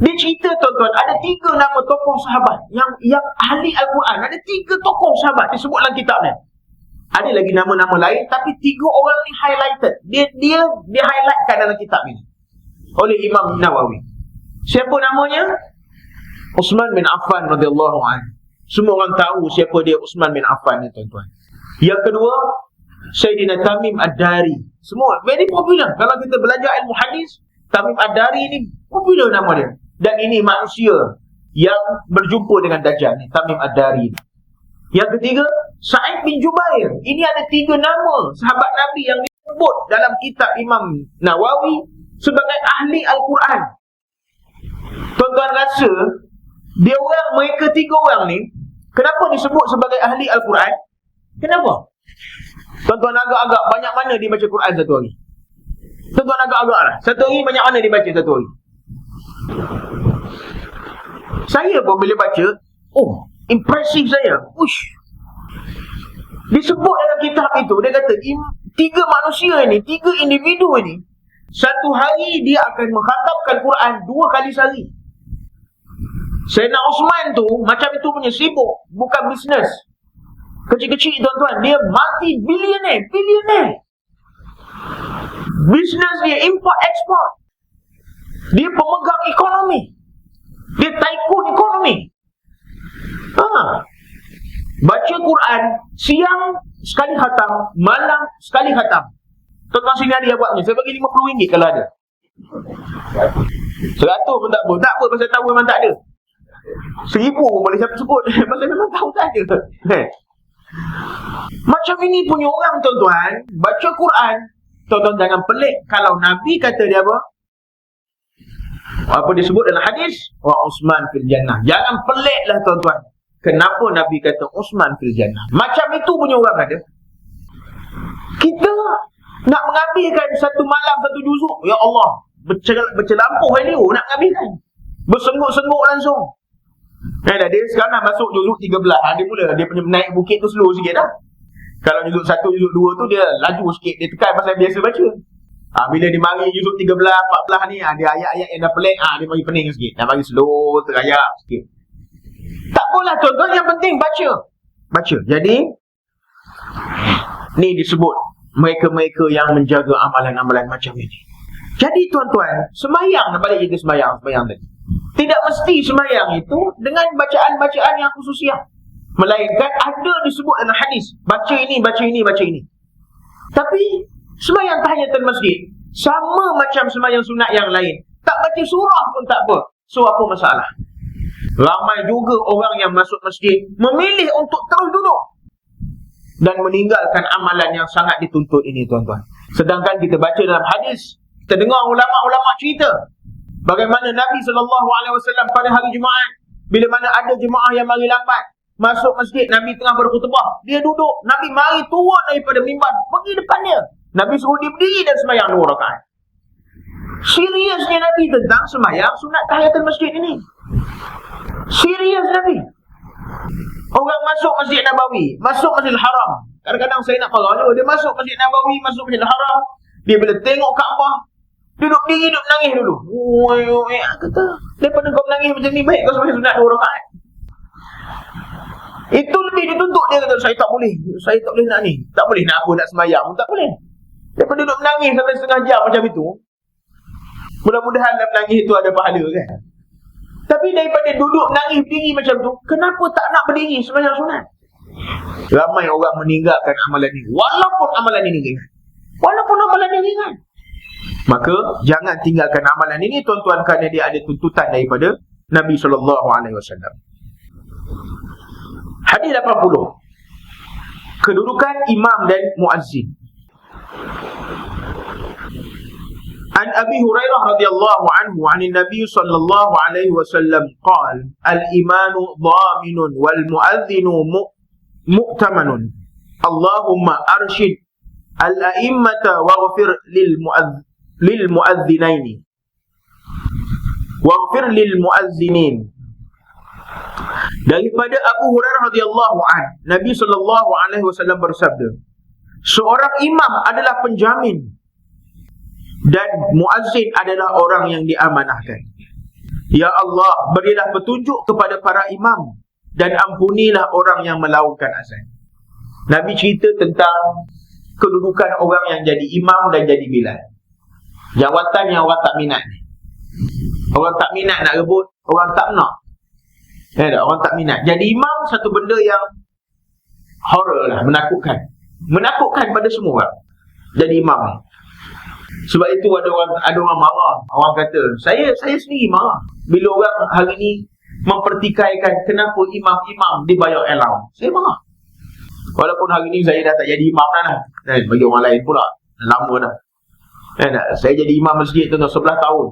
Dia cerita tuan-tuan, ada 3 nama tokoh sahabat yang ahli Al-Quran. Ada 3 tokoh sahabat disebut dalam kitab ni. Ada lagi nama-nama lain, tapi 3 orang ni highlighted. Dia highlightkan dalam kitab ini oleh Imam Nawawi. Siapa namanya? Uthman bin Affan radhiyallahu anhu. Semua orang tahu siapa dia Uthman bin Affan ni tuan-tuan. Yang kedua, Sayyidina Tamim Ad-Dari. Semua very popular. Kalau kita belajar ilmu hadis, Tamim Ad-Dari ni popular nama dia. Dan ini manusia yang berjumpa dengan Dajjal ni, Tamim Ad-Dari ni. Yang ketiga, Sa'id bin Jubair. Ini ada 3 nama sahabat Nabi yang disebut dalam kitab Imam Nawawi sebagai ahli Al-Quran. Tuan-tuan rasa mereka 3 orang ni kenapa disebut sebagai ahli Al-Quran? Kenapa? Tuan-tuan agak-agak banyak mana dia baca Quran satu hari? Tuan-tuan agak-agak lah, satu hari banyak mana dia baca satu hari? Saya pun bila baca, impresif saya. Disebut dalam kitab itu, dia kata 3 manusia ini, 3 individu ini, satu hari dia akan mengkhatamkan Quran 2 kali sehari. Sayyidina Uthman tu macam itu punya, sibuk, bukan bisnes kecil-kecil tuan-tuan. Dia multi-billionaire. Bisnes dia import export. Dia pemegang ekonomi. Dia tycoon ekonomi. Baca Quran siang sekali khatam, malam sekali khatam. Tuan-tuan sini ada yang buat ni. Saya bagi RM50 kalau ada. 100 pun tak apa. Tak apa pasal tahu memang tak ada. 1000 pun boleh siapa sebut. Pasal memang tahu tak ada. Macam ini punya orang tuan-tuan, baca Quran. Tuan-tuan jangan pelik kalau Nabi kata dia apa? Apa disebut dalam hadis? Wa Uthman fil jannah. Jangan peliklah tuan-tuan. Kenapa Nabi kata Uthman fil jannah? Macam itu punya orang ada. Kita nak mengambilkan satu malam satu juzuk, ya Allah, bercelampuh helio nak mengambilkan. Bersengguk-sengguk langsung. Dia sekarang masuk juzuk 13. Dia mula dia punya naik bukit tu slow sikit dah. Kalau juzuk 1, juzuk 2 tu dia laju sikit, dia tekan pasal biasa baca. Bila dia mari juzuk 13, 14 ni, ada ayat-ayat yang dah pelik, dia bagi pening sikit. Dah bagi slow, terayak sikit. Tak apalah tuan-tuan, yang penting baca. Jadi ni disebut mereka-mereka yang menjaga amalan-amalan macam ini. Jadi tuan-tuan, sembahyang, balik kita sembahyang tadi. Tidak mesti sembahyang itu dengan bacaan-bacaan yang khususiah. Melainkan ada disebut dalam hadis, baca ini. Tapi sembahyang tahiyatul masjid sama macam sembahyang sunat yang lain. Tak baca baca surah pun tak apa. So apa masalah? Ramai juga orang yang masuk masjid memilih untuk terus duduk dan meninggalkan amalan yang sangat dituntut ini, tuan-tuan. Sedangkan kita baca dalam hadis, kita dengar ulama-ulama cerita bagaimana Nabi SAW pada hari Jumaat, bila mana ada jemaah yang mari lambat masuk masjid, Nabi tengah berkhutbah, dia duduk, Nabi mari turun daripada mimbar, pergi depan dia, Nabi suruh dia berdiri dan sembahyang 2 rakaat. Seriusnya Nabi tentang sembahyang sunat tahiyatul masjid ini. Serius Nabi. Orang masuk Masjid Nabawi, masuk Masjidil Haram. Kadang-kadang saya nak marah juga, dia masuk Masjid Nabawi, masuk Masjidil Haram, dia bila tengok Kaabah, duduk diri, duduk menangis dulu. Kata, daripada kau menangis macam ni, baik kau sembahyang sunat 2 rakaat. Itu lebih dituntut. Dia kata, saya tak boleh nak ni, tak boleh nak apa, nak sembahyang, tak boleh. Daripada duduk menangis sampai setengah jam macam itu, mudah-mudahan dalam menangis itu ada pahala kan. Tapi daripada duduk menangis berdiri macam tu, kenapa tak nak berdiri sembahyang sunat? Ramai orang meninggalkan amalan ini, walaupun amalan ini ringan. Maka jangan tinggalkan amalan ini, tuan-tuan, kerana dia ada tuntutan daripada Nabi SAW. Hadis 80. Kedudukan imam dan muazzin. An Abi Hurairah radhiyallahu anhu 'anil Nabi sallallahu alaihi wasallam qala al-imanu dhaminun wal mu'adhdhinu mu'tamanun. Allahumma arshid al-a'immata waghfir lil mu'adhdhinaini waghfir lil mu'adhdhinin. Daripada Abu Hurairah radhiyallahu anhu, Nabi sallallahu alaihi wasallam bersabda, seorang imam adalah penjamin dan muazzin adalah orang yang diamanahkan. Ya Allah, berilah petunjuk kepada para imam dan ampunilah orang yang melakukan azan. Nabi cerita tentang kedudukan orang yang jadi imam dan jadi bilal. Jawatan yang orang tak minat. Orang tak minat nak rebut, orang tak nak. Orang tak minat. Jadi imam satu benda yang horror lah, menakutkan. Menakutkan pada semua orang. Jadi imam. Sebab itu ada orang marah. Orang kata, saya sendiri marah bila orang hari ni mempertikaikan kenapa imam-imam dibayar allowance. Saya marah. Walaupun hari ni saya dah tak jadi imam dah. Bagi orang lain pula, dah lama dah. Saya jadi imam masjid tu 11 tahun.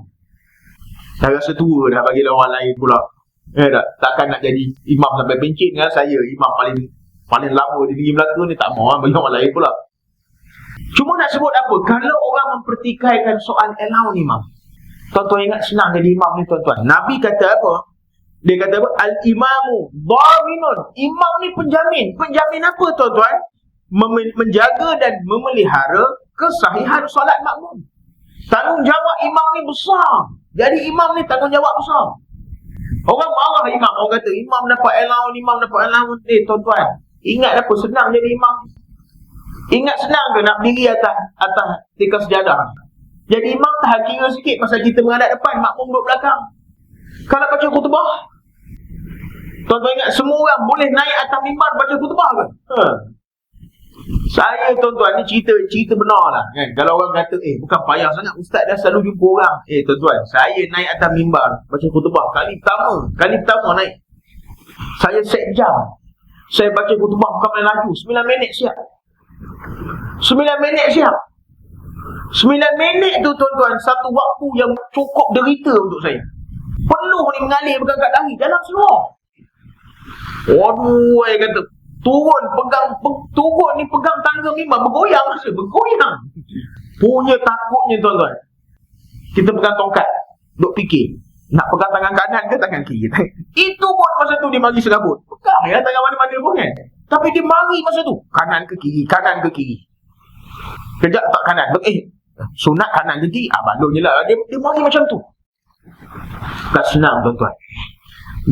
Dah rasa tua dah bagi orang lain pula. Takkan nak jadi imam sampai pencit kan. Saya imam paling lama di negeri Melaka ni, tak mahu bagi orang lain pula. Cuma nak sebut apa? Kalau orang mempertikaikan soal allowance imam, tuan-tuan ingat senang jadi imam ni, tuan-tuan. Nabi kata apa? Dia kata apa? Al-imamu dhaminun. Imam ni penjamin. Penjamin apa, tuan-tuan? Menjaga dan memelihara kesahihan solat makmum. Tanggungjawab imam ni besar. Jadi imam ni tanggungjawab besar. Orang marah imam, orang kata imam dapat allowance. Tuan-tuan, ingat apa? Senang jadi imam. Ingat senang ke nak berdiri atas tikar sejadah? Jadi imam tak kira sikit pasal kita menghadap depan, makmum duduk belakang. Kalau baca khutbah, tuan-tuan ingat semua orang boleh naik atas mimbar baca khutbah ke? Saya, tuan-tuan, ni cerita benar lah kan? Kalau orang kata bukan payah sangat, ustaz dah selalu jumpa orang. Tuan-tuan, saya naik atas mimbar baca khutbah kali pertama naik, saya set jam. Saya baca khutbah bukan main laju, 9 minit siap. 9 minit siap. 9 minit tu, tuan-tuan, satu waktu yang cukup derita untuk saya. Penuh ni mengalir berangkat lari dalam seluar. Waduh, saya kata turun ni pegang tangga mimbar, bergoyang. Punya takutnya, tuan-tuan. Kita pegang tongkat, duk fikir nak pegang tangan kanan ke tangan kiri. Itu pun masa tu dia mari serabut. Pegang ya tangan mana-mana pun kan. Tapi dia mari masa tu kanan ke kiri. Kejap tak kanan. Sunat kanan ke kiri. Balon je lah. Dia mari macam tu. Tak senang, tuan-tuan.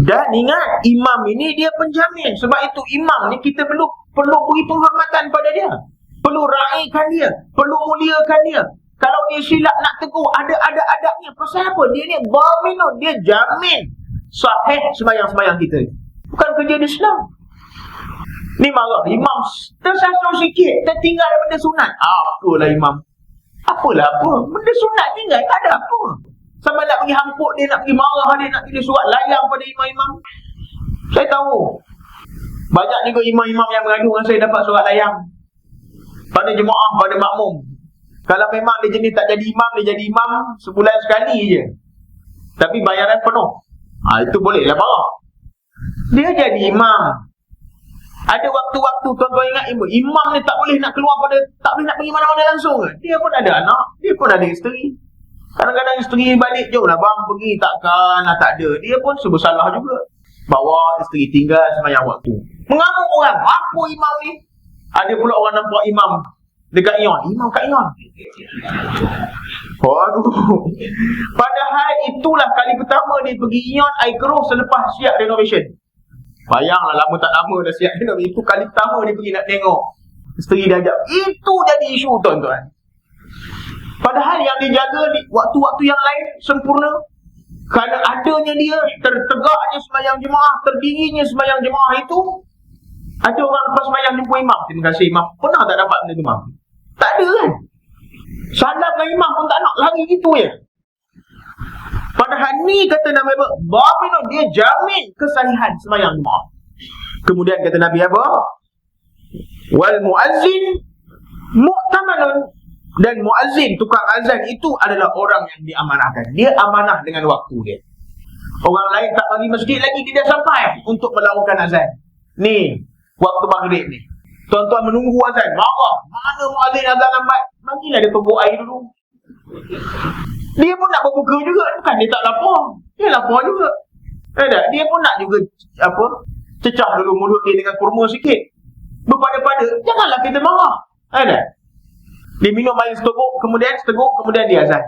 Dan ingat, imam ini dia penjamin. Sebab itu imam ni kita perlu beri penghormatan pada dia. Perlu raikan dia. Perlu muliakan dia. Kalau dia silap nak tegur, ada adabnya. Pasal apa? Dia ni dhaminun. Dia jamin sahih sembahyang-sembahyang kita. Bukan kerja dia senang. Ni marah. Imam tersasar sikit, tertinggal benda sunat. Apalah imam. Benda sunat tinggal, tak ada apa. Sampai nak pergi hampuk dia, nak pergi marah dia, nak pergi surat layang pada imam-imam. Saya tahu banyak juga imam-imam yang mengadu dengan saya dapat surat layang pada jemaah, pada makmum. Kalau memang dia jenis tak jadi imam, dia jadi imam sebulan sekali je, tapi bayaran penuh. Itu boleh lah marah. Dia jadi imam. Ada waktu-waktu tuan-tuan ingat, imam ni tak boleh nak keluar pada, tak boleh nak pergi mana-mana langsung. Dia pun ada anak, dia pun ada isteri. Kadang-kadang isteri balik, jom lah bang pergi, takkan lah, tak ada. Dia pun serba salah juga. Bawa isteri tinggal sembahyang waktu. Mengamuk orang, apa imam ni? Ada pula orang nampak imam dekat Ion, imam kat Ion. Waduh. Padahal itulah kali pertama dia pergi Ion air keruh selepas siap renovation. Bayanglah lama tak lama dah siap renovation. Itu kali pertama dia pergi nak tengok. Isteri dah ajak. Itu jadi isu tuan-tuan. Padahal yang dia jaga di waktu-waktu yang lain sempurna. Kerana adanya dia, tertegaknya sembahyang jemaah, terdirinya sembahyang jemaah itu, ada orang lepas sembahyang jumpa imam. Terima kasih imam. Pernah tak dapat benda tu imam? Tak ada kan? Salam dengan imam pun tak nak, lari gitu je. Padahal ni kata Nabi apa? Dhaminun, dia jamin kesahihan sembahyang jemaah. Kemudian kata Nabi apa? Wal muazzin mu'tamanun. Dan muazzin, tukang azan itu adalah orang yang diamanahkan. Dia amanah dengan waktu dia. Orang lain tak pergi masjid lagi, dia dah sampai untuk melakukan azan. Ni, waktu maghrib ni. Tuan-tuan menunggu azan, marah. Mana muazzin azan lambat? Bagilah dia tumbuk air dulu. Dia pun nak berbuka juga. Bukan dia tak lapar. Dia lapar juga. Dia pun nak juga cecah dulu mulut dia dengan kurma sikit. Berpada-pada, janganlah kita marah. Dia minum air seteguk, kemudian dia azan.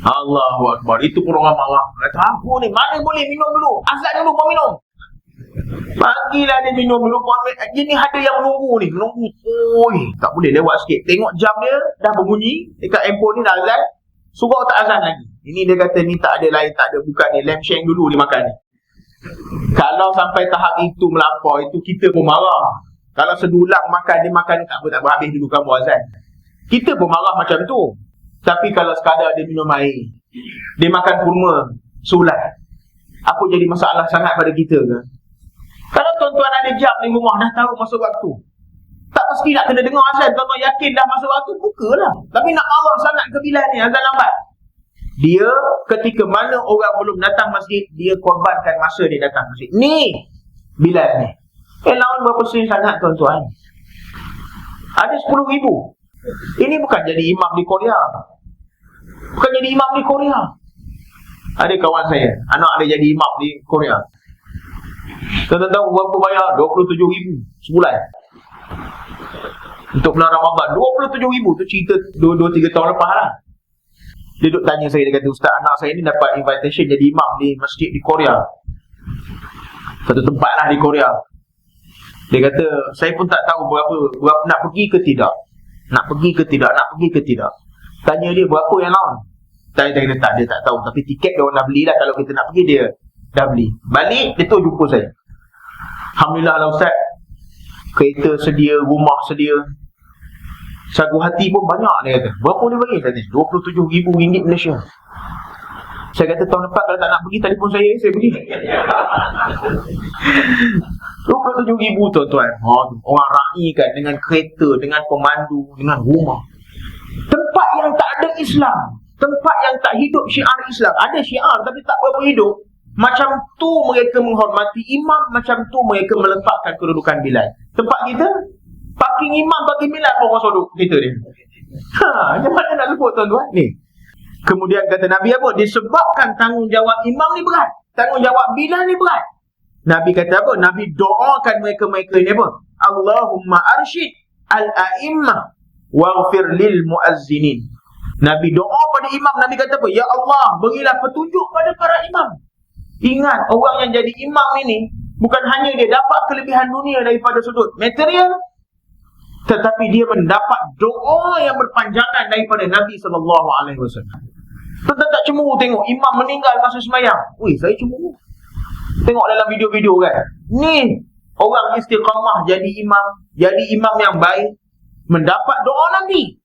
Allahu Akbar. Itu pun orang marah. Kata, apa ni? Mana boleh minum dulu? Azan dulu, kau minum. Bagilah dia minum dulu. Ini ada yang menunggu ni. Tak boleh lewat sikit. Tengok jam dia, dah berbunyi. Dekat handphone ni dah azan. Surau tak azan lagi. Ini dia kata, ni tak ada lain, tak ada. Bukan ni, lamb shank dulu dia makan ni. Kalau sampai tahap itu melampau, itu kita pun marah. Kalau sedulang makan, dia makan tak apa, habis dulu kamu azan. Kita pun marah macam tu. Tapi kalau sekadar dia minum air, dia makan kurma sulat, apa jadi masalah sangat pada kita ke? Kalau tuan-tuan ada jam di rumah, dah tahu masa waktu, tak mesti nak kena dengar azan. Tuan-tuan yakin dah masa waktu, bukalah. Tapi nak marah sangat ke Bilal ni, azan lambat. Dia ketika mana orang belum datang masjid, dia korbankan masa dia datang masjid. Ni Bilal ni lawan berapa sen sangat tuan-tuan. Ada 10,000. Ini bukan jadi imam di Korea. Bukan jadi imam di Korea. Ada kawan saya, anak dia jadi imam di Korea. Tuan-tuan tahu berapa bayar? 27,000 sebulan untuk bulan Ramadan. 27,000 tu cerita 2-3 tahun lepas lah. Dia duduk tanya saya, dia kata, Ustaz, anak saya ni dapat invitation jadi imam di masjid di Korea, satu tempat lah di Korea. Dia kata, saya pun tak tahu berapa nak pergi ke tidak. Nak pergi ke tidak. Tanya dia, berapa yang lawan? Dia tak tahu. Tapi tiket dia orang dah beli dah. Kalau kita nak pergi, dia dah beli. Balik, dia tu jumpa saya. Alhamdulillah lah Ustaz, kereta sedia, rumah sedia, sagu hati pun banyak. Dia kata, berapa dia bagi? Kata, RM27,000 Malaysia. Saya kata, tahun lepas kalau tak nak pergi, telefon saya pergi. 27,000 tuan-tuan. Orang raikan dengan kereta, dengan pemandu, dengan rumah. Tempat yang tak ada Islam, tempat yang tak hidup syiar Islam. Ada syiar tapi tak berapa hidup. Macam tu mereka menghormati imam, macam tu mereka meletakkan kedudukan Bilal. Tempat kita, parking imam, parking Bilal pun orang sodok kereta dia. Macam mana nak sebut tuan-tuan ni? Kemudian kata Nabi apa? Disebabkan tanggungjawab imam ni berat, tanggungjawab Bilal ni berat. Nabi kata apa? Nabi doakan mereka-mereka ni apa? Allahumma arsyid al-a'immah waghfir lil muazzinin. Nabi doa pada imam. Nabi kata apa? Ya Allah, berilah petunjuk pada para imam. Ingat, orang yang jadi imam ini bukan hanya dia dapat kelebihan dunia daripada sudut material, tetapi dia mendapat doa yang berpanjangan daripada Nabi SAW. Tuan tak cemburu tengok imam meninggal masa sembahyang? Saya cemburu tengok dalam video-video kan. Ni orang istiqamah jadi imam yang baik, mendapat doa Nabi.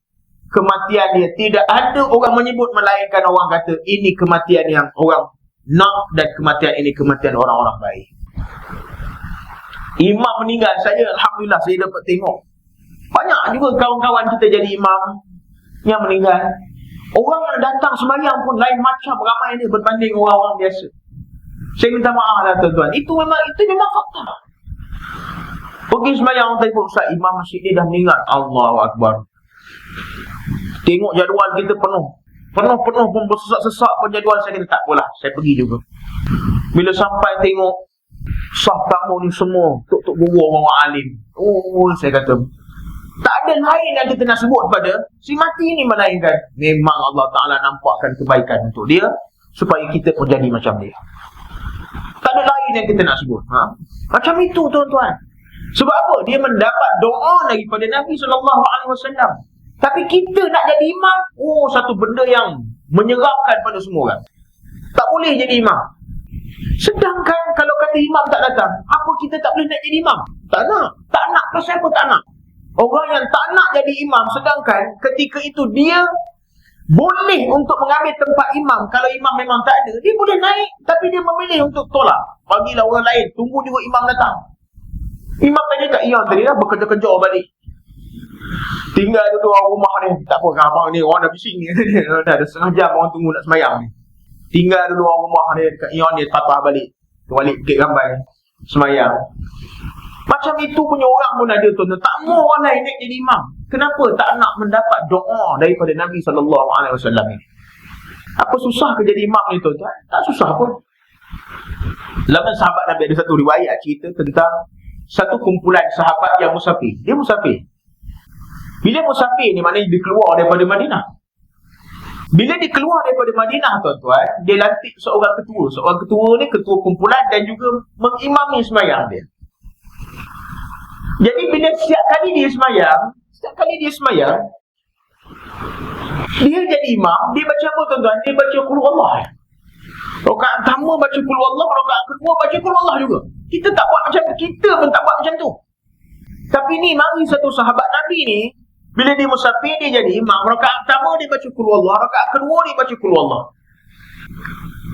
kematian dia. Tidak ada orang menyebut melainkan orang kata ini kematian yang orang nak, dan kematian ini kematian orang-orang baik. Imam meninggal, saya alhamdulillah saya dapat tengok banyak juga kawan-kawan kita jadi imam yang meninggal. Orang yang datang sembahyang pun lain macam ramai dia berbanding orang-orang biasa. Saya minta maaf lah tuan-tuan. Itu memang fakta. Pergi sembahyang tadi pun, Ustaz, imam masjid dia dah meninggal. Allahu Akbar. Tengok jadual kita penuh pun bersesak-sesak pun jadual. Saya kata tak apalah, saya pergi juga. Bila sampai tengok sah tamu ni semua tok-tok guru orang alim. Oh, saya kata tak ada lain yang kita nak sebut pada si mati ni, melainkan memang Allah Ta'ala nampakkan kebaikan untuk dia supaya kita pun jadi macam dia. Tak ada lain yang kita nak sebut. Macam itu tuan-tuan. Sebab apa? Dia mendapat doa daripada Nabi SAW. Tapi kita nak jadi imam, satu benda yang menyeramkan pada semua orang. Tak boleh jadi imam. Sedangkan kalau kata imam tak datang, apa kita tak boleh nak jadi imam? Tak nak. Pasal apa tak nak? Orang yang tak nak jadi imam, sedangkan ketika itu dia boleh untuk mengambil tempat imam. Kalau imam memang tak ada, dia boleh naik, tapi dia memilih untuk tolak. Bagilah orang lain, tunggu juga imam datang. Imam tadi kat Ion tadi dah bekerja-kerja balik. Tinggal duduk orang rumah ni. Tak apa kan abang ni, orang dah bising ni. Dah ada setengah jam orang tunggu nak semayang ni. Tinggal duduk orang rumah ni kat Ion dia patah balik. Balik Bukit Rambai semayang. Macam itu punya orang pun ada tuan-tuan. Tak mahu orang lain nak jadi imam. Kenapa tak nak mendapat doa daripada Nabi SAW ini? Apa susah ke jadi imam ni tuan-tuan? Tak susah pun. Zaman sahabat Nabi ada satu riwayat cerita tentang satu kumpulan sahabat yang musafir. Dia musafir. Bila musafir ni maknanya dia keluar daripada Madinah. Bila dia keluar daripada Madinah tuan-tuan, dia lantik seorang ketua. Seorang ketua ni ketua kumpulan dan juga mengimami sembahyang dia. Jadi bila setiap kali dia sembahyang, dia jadi imam. Dia baca apa tuan-tuan? Dia baca Qul Huwallah. Rakaat pertama baca Qul Huwallah, rakaat kedua baca Qul Huwallah juga. Kita tak buat macam tu. Kita pun tak buat macam tu. Tapi ni mari satu sahabat Nabi ni, bila dia musafir dia jadi imam. Rakaat pertama dia baca Qul Huwallah, rakaat kedua dia baca Qul Huwallah.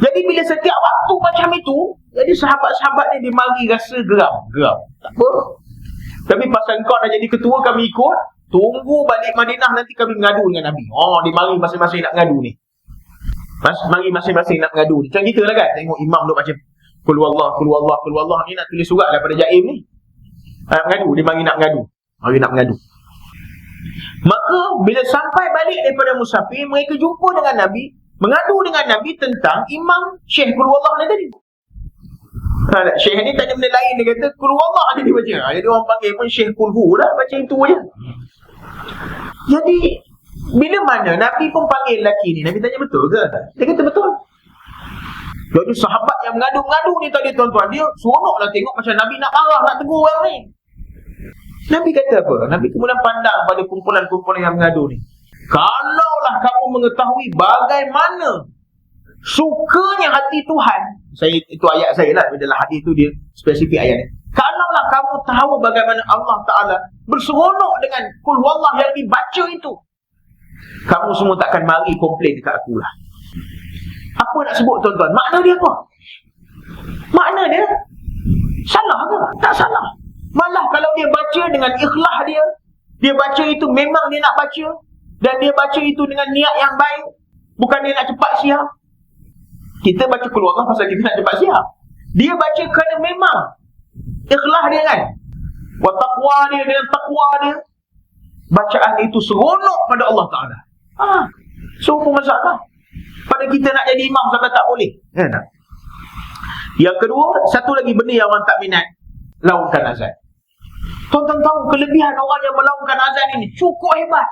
Jadi bila setiap waktu macam itu, jadi sahabat-sahabat ni dia mari rasa geram. Tak apa. Tapi pasal kau dah jadi ketua, kami ikut. Tunggu balik Madinah, nanti kami mengadu dengan Nabi. Dia mari masing-masing nak mengadu ni. Mari masing-masing nak mengadu ni. Macam kita lah kan. Tengok imam duk baca Qul Huwallah ni nak tulis surat daripada Jaim ni. Mengadu. Dia mari nak mengadu. Maka bila sampai balik daripada musafir, mereka jumpa dengan Nabi, mengadu dengan Nabi tentang imam Syekh Qul Huwallah ni tadi. Syekh ni tak ada benda lain. Dia kata Qul Huwallah je dia baca. Jadi orang panggil pun Syekh Qul Hu lah. Baca itu je. Jadi bila mana Nabi pun panggil lelaki ni, Nabi tanya betul ke? Dia kata betul. Jadi sahabat yang mengadu-ngadu ni tadi tuan-tuan, dia seronok lah tengok macam Nabi nak marah, nak tegur orang ni. Nabi kata apa? Nabi kemudian pandang pada kumpulan-kumpulan yang mengadu ni. Kalaulah kamu mengetahui bagaimana sukanya hati Tuhan, itu ayat saya lah, dalam hadis tu dia spesifik ayat ni. Kalaulah kamu tahu bagaimana Allah Ta'ala berseronok dengan Qul Huwallah yang dibaca itu, kamu semua takkan mari komplain dekat aku lah. Apa nak sebut tuan-tuan? Makna dia apa? Makna dia salah ke? Tak salah. Malah kalau dia baca dengan ikhlas dia baca itu memang dia nak baca, dan dia baca itu dengan niat yang baik, bukan dia nak cepat siap. Kita baca Qul Huwallah pasal kita nak cepat siap. Dia baca kerana memang ikhlas dia kan. Wa taqwa dia, dengan taqwa dia, bacaan itu seronok pada Allah Ta'ala. So pun masalah. Pada kita nak jadi imam sampai tak boleh. Tak? Yang kedua, satu lagi benda yang orang tak minat, laungkan azan. Tuan-tuan tahu kelebihan orang yang melaungkan azan ini cukup hebat.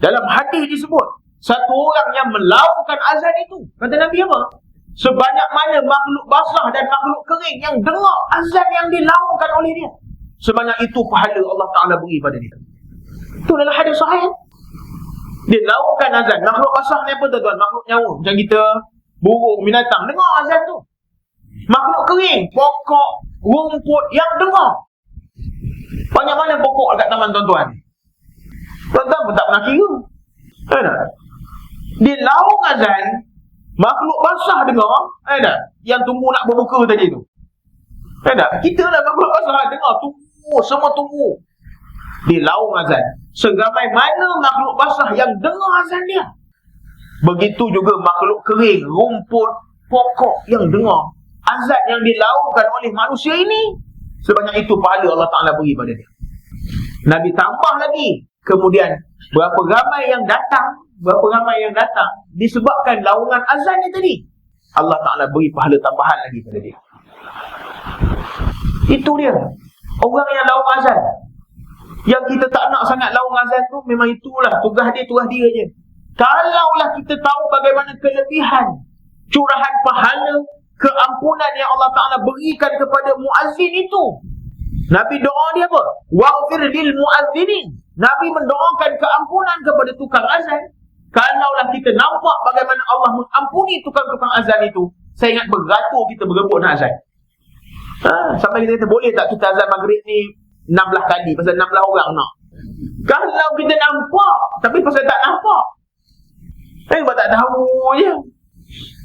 Dalam hadis disebut, satu orang yang melaungkan azan itu, kata Nabi apa? Sebanyak mana makhluk basah dan makhluk kering yang dengar azan yang dilaungkan oleh dia, sebanyak itu pahala Allah Ta'ala beri pada dia. Itu adalah hadis sahih. Dia laungkan azan. Makhluk basah ni apa tuan-tuan? Makhluk nyawa. Macam kita, burung, binatang, dengar azan tu. Makhluk kering, pokok, rumput yang dengar. Banyak mana pokok dekat taman tuan-tuan? Tuan-tuan pun tak pernah kira. Ada. Dia laung azan, makhluk basah dengar, ada. Yang tunggu nak berbuka tadi tu. Ada. Kita lah makhluk basah dengar, tunggu, semua tunggu. Dia laung azan. Seramai mana makhluk basah yang dengar azan dia. Begitu juga makhluk kering, rumput, pokok yang dengar azan yang dilaungkan oleh manusia ini. Sebanyak itu pahala Allah Ta'ala beri pada dia. Nabi tambah lagi. Kemudian berapa ramai yang datang, disebabkan laungan azan ni tadi, Allah Ta'ala beri pahala tambahan lagi pada dia. Itu dia orang yang laung azan. Yang kita tak nak sangat laung azan tu, memang itulah tugas dia je. Kalaulah kita tahu bagaimana kelebihan curahan pahala, keampunan yang Allah Ta'ala berikan kepada muazzin itu, Nabi doa dia apa? Waghfir lil muazzinin. Nabi mendoakan keampunan kepada tukang azan. Kalaulah kita nampak bagaimana Allah mengampuni tukang-tukang azan itu, saya ingat beratur kita berebut nak azan. Sampai kita kata, boleh tak kita azan maghrib ni 16 kali, pasal 16 orang nak. Kalau kita nampak, tapi pasal tak nampak, buat tak tahu je.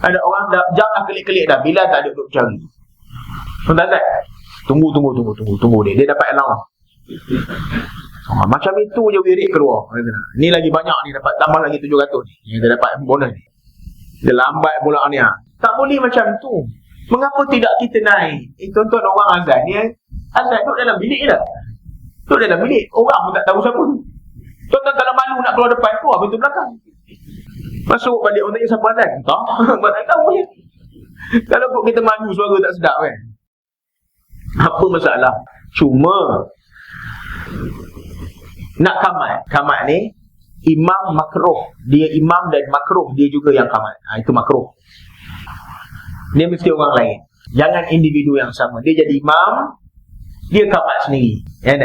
Ada orang dah jam dah kelik-kelik dah, bila tak ada duduk cari. Tuan azan, tunggu dia dapat allowance. Macam itu je wirid keluar. Ni lagi banyak ni, dapat tambah lagi 700 ni. Dia dapat bonus ni. Dia lambat pula ni. Tak boleh macam tu. Mengapa tidak kita naik? Tuan-tuan orang azan ni, azan duduk dalam bilik je dah. Duduk dalam bilik, orang pun tak tahu siapa. Tuan-tuan kalau malu nak keluar depan, keluar pintu belakang. Masuk balik orang tanya siapa azan. Tak tahu je. Kalau kita malu suara tak sedap kan. Apa masalah? Cuma nak kamat ni imam makruh. Dia imam dan makruh, dia juga yang kamat. Itu makruh. Dia mesti orang lain, jangan individu yang sama. Dia jadi imam, dia kamat sendiri. Dia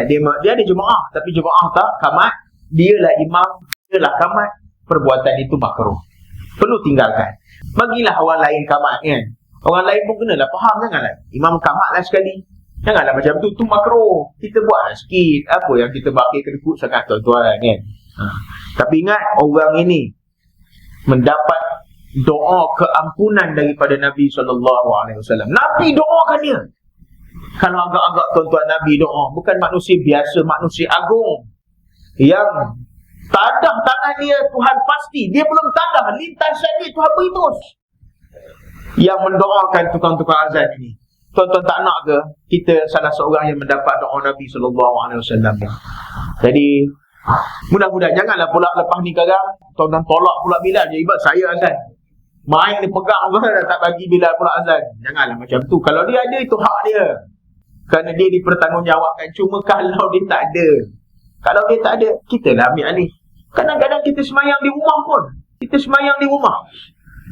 ada jemaah, tapi jemaah tak kamat. Dialah imam, dialah kamat. Perbuatan itu makruh, perlu tinggalkan. Bagilah orang lain kamat kan. Orang lain pun kenalah faham. Janganlah imam kamatlah sekali. Janganlah macam tu makruh. Kita buatlah sikit. Apa yang kita bakir kedekut sangat tuan-tuan kan. Tapi ingat, orang ini mendapat doa keampunan daripada Nabi SAW. Nabi doakan dia. Kalau agak-agak tuan-tuan, Nabi doa. Bukan manusia biasa, manusia agung yang tadah tangan dia Tuhan pasti. Dia belum tadah, lintasan dia Tuhan beri terus. Yang mendoakan tukang-tukang azan ini. Tuan-tuan tak nak ke kita salah seorang yang mendapat doa Nabi SAW? Jadi mudah-mudahan janganlah pula lepas ni sekarang tuan-tuan tolak pula Bilal je. Ibad saya azan, main dia pegang tak bagi Bilal pula azan. Janganlah macam tu. Kalau dia ada, itu hak dia, kerana dia dipertanggungjawabkan. Cuma kalau dia tak ada, kita lah ambil alih. Kadang-kadang kita semayang di rumah pun.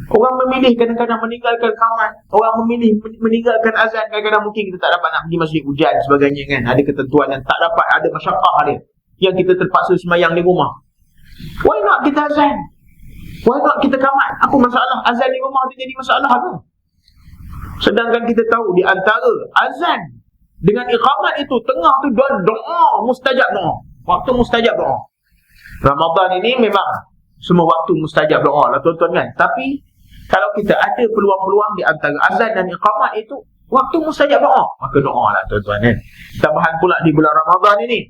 Orang memilih kadang-kadang meninggalkan kamat. Orang memilih meninggalkan azan. Kadang-kadang mungkin kita tak dapat nak pergi masjid, hujan sebagainya kan. Ada ketentuan yang tak dapat, ada masyarakah dia, yang kita terpaksa semayang di rumah. Why not kita azan? Why not kita kamat? Apa masalah azan di rumah tu jadi masalah ke? Sedangkan kita tahu di antara azan dengan iqamat itu, tengah tu doa, mustajab doa. Waktu mustajab doa. Ramadan ini memang semua waktu mustajab doa lah tuan-tuan kan. Tapi kalau kita ada peluang-peluang di antara azan dan iqamat itu, waktu mustajab doa, maka doa lah tuan-tuan kan. Tambahan pula di bulan Ramadan ini,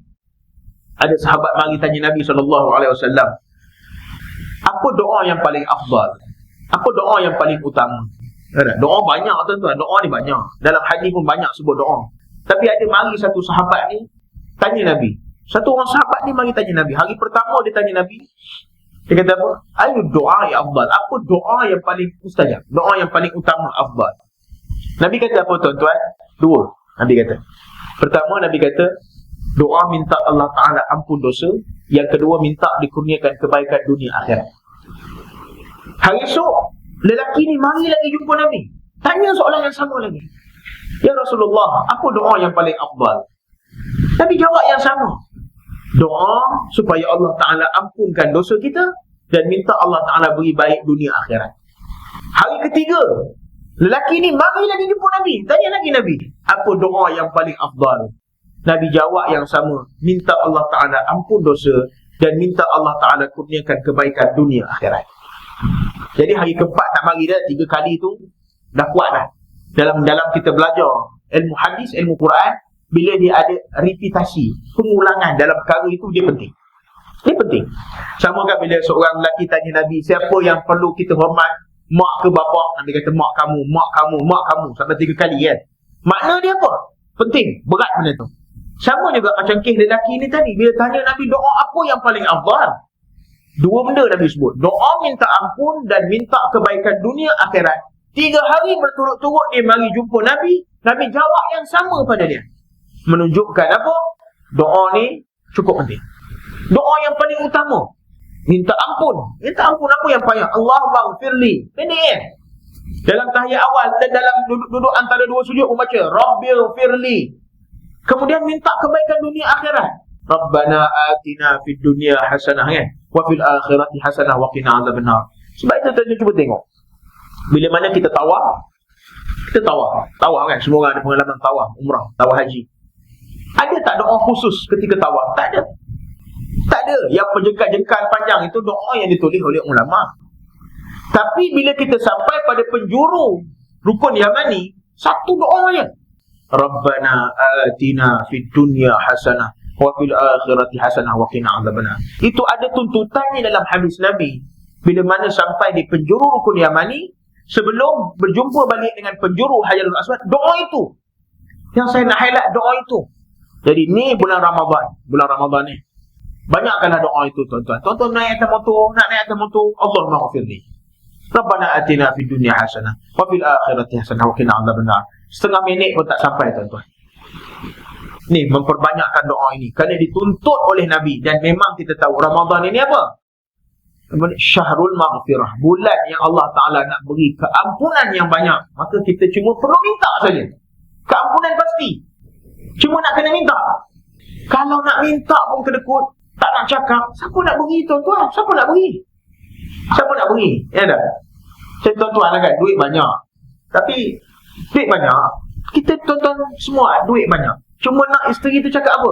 ada sahabat mari tanya Nabi SAW, apa doa yang paling afdal? Apa doa yang paling utama? Doa banyak tuan-tuan, doa ni banyak. Dalam hadis pun banyak sebut doa. Tapi ada mari satu sahabat ni tanya Nabi. Satu orang sahabat ni mari tanya Nabi. Hari pertama dia tanya Nabi, dia kata apa? Ayu doa ya afdal. Apa doa yang paling mustajab? Doa yang paling utama afdal. Nabi kata apa tuan-tuan? Dua. Nabi kata. Pertama, Nabi kata doa minta Allah Ta'ala ampun dosa. Yang kedua, minta dikurniakan kebaikan dunia akhirat. Hari esok, lelaki ni mari lagi jumpa Nabi, tanya soalan yang sama lagi. Ya Rasulullah, apa doa yang paling afdal? Nabi jawab yang sama. Doa supaya Allah Ta'ala ampunkan dosa kita dan minta Allah Ta'ala beri baik dunia akhirat. Hari ketiga, lelaki ni mari lagi jumpa Nabi, tanya lagi Nabi, apa doa yang paling afdal? Nabi jawab yang sama, minta Allah Ta'ala ampun dosa dan minta Allah Ta'ala kurniakan kebaikan dunia akhirat. Jadi hari keempat tak mari dah, 3 kali tu dah kuat dah. Dalam kita belajar ilmu hadis, ilmu Quran, bila dia ada repetisi, pengulangan dalam perkara itu, dia penting. Dia penting. Sama kan bila seorang lelaki tanya Nabi, siapa yang perlu kita hormat, mak ke bapak? Nabi kata mak kamu, mak kamu, mak kamu, sampai 3 kali kan. Makna dia apa? Penting, berat benda tu. Sama juga macam kes lelaki ni tadi, bila tanya Nabi doa apa yang paling afdal, 2 benda Nabi sebut, doa minta ampun dan minta kebaikan dunia akhirat. 3 hari berturut-turut dia mari jumpa Nabi, Nabi jawab yang sama pada dia. Menunjukkan apa? Doa ni cukup penting. Doa yang paling utama, minta ampun. Minta ampun apa yang payah? Allahumma ghfirli. Pendek kan? Dalam tahiyat awal dan dalam duduk antara 2 sujud membaca Rabbil firli. Kemudian minta kebaikan dunia akhirat. Rabbana atina fid dunya hasanah kan? Wa fil akhirati hasanah wa qina adzabannar. Sebab itu kita cuba tengok. Bila mana kita tawaf, kan? Semua orang ada pengalaman tawaf, umrah, tawaf haji. Ada tak doa khusus ketika tawaf? Tak ada. Tak ada. Yang penjengkal-jengkal panjang itu doa yang ditulis oleh ulama. Tapi bila kita sampai pada penjuru rukun Yamani, satu doa je. Rabbana atina fid dunya hasanah wa fil akhirati hasanah wa qina adzabannar. Itu ada tuntutannya dalam hadis Nabi. Bila mana sampai di penjuru rukun Yamani, sebelum berjumpa balik dengan penjuru Hajarul Aswad, doa itu. Yang saya nak highlight doa itu. Jadi ni bulan Ramadan ni. Banyakkanlah doa itu tuan-tuan. Tuan-tuan naik atas motor, Allahumma ghfirli. Rabbana atina fid dunya hasanah wa fil akhirati hasanah wa qina adzabannar. Setengah minit pun tak sampai tuan-tuan. Ni memperbanyakkan doa ini kerana dituntut oleh Nabi, dan memang kita tahu Ramadan ini apa? Syahrul Maghfirah, bulan yang Allah Ta'ala nak beri keampunan yang banyak. Maka kita cuma perlu minta saja. Keampunan pasti, cuma nak kena minta. Kalau nak minta pun kedekut, tak nak cakap, siapa nak beri tuan-tuan? Siapa nak beri? Ya tak? Saya tuan-tuan lah kan, duit banyak. Tapi duit banyak, kita tuan-tuan semua duit banyak, cuma nak isteri tu cakap apa?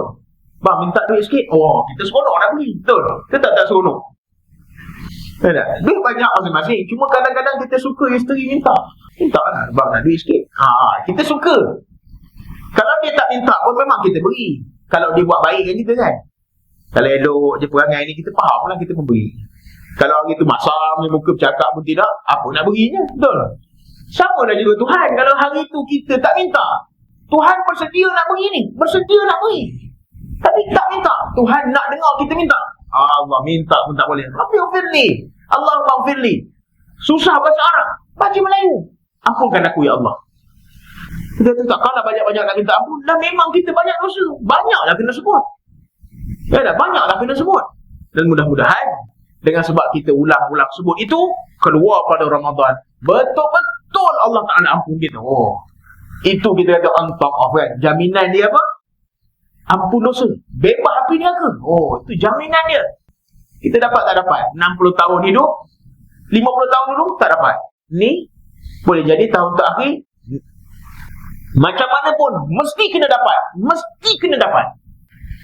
Bang, minta duit sikit. Oh, kita seronok nak beri. Betul? Kita tak seronok. Ya tak? Duit banyak masing-masing, cuma kadang-kadang kita suka isteri minta lah, bang nak duit sikit. Kita suka. Kalau dia tak minta pun memang kita beri. Kalau dia buat baik dengan kita kan. Kalau elok je perangai ni, kita faham lah, kita pun beri. Kalau hari tu masam je muka bercakap pun tidak, apa nak berinya? Betul? Sama dah juga Tuhan. Kalau hari tu kita tak minta, Tuhan bersedia nak beri ni, bersedia nak beri, tapi tak minta. Tuhan nak dengar kita minta. Allah minta pun tak boleh. Rabbil firli, Allahumma firli. Susah bahasa Arab, baca Melayu. Ampunkan aku ya Allah. Kita tak kalah banyak-banyak nak minta ampun. Dah memang kita banyak dosa, banyaklah kena sebut. Ya dah, banyaklah kena sebut. Dan mudah-mudahan dengan sebab kita ulang-ulang sebut itu, keluar pada Ramadan, betul-betul Allah Ta'ala ampun kita. Oh, itu kita kata on top of kan. Jaminan dia apa? Ampun dosa, bebas api neraka. Oh, itu jaminan dia. Kita dapat tak dapat? 60 tahun hidup, 50 tahun dulu tak dapat. Ni boleh jadi tahun terakhir, macam mana pun mesti kena dapat. Mesti kena dapat.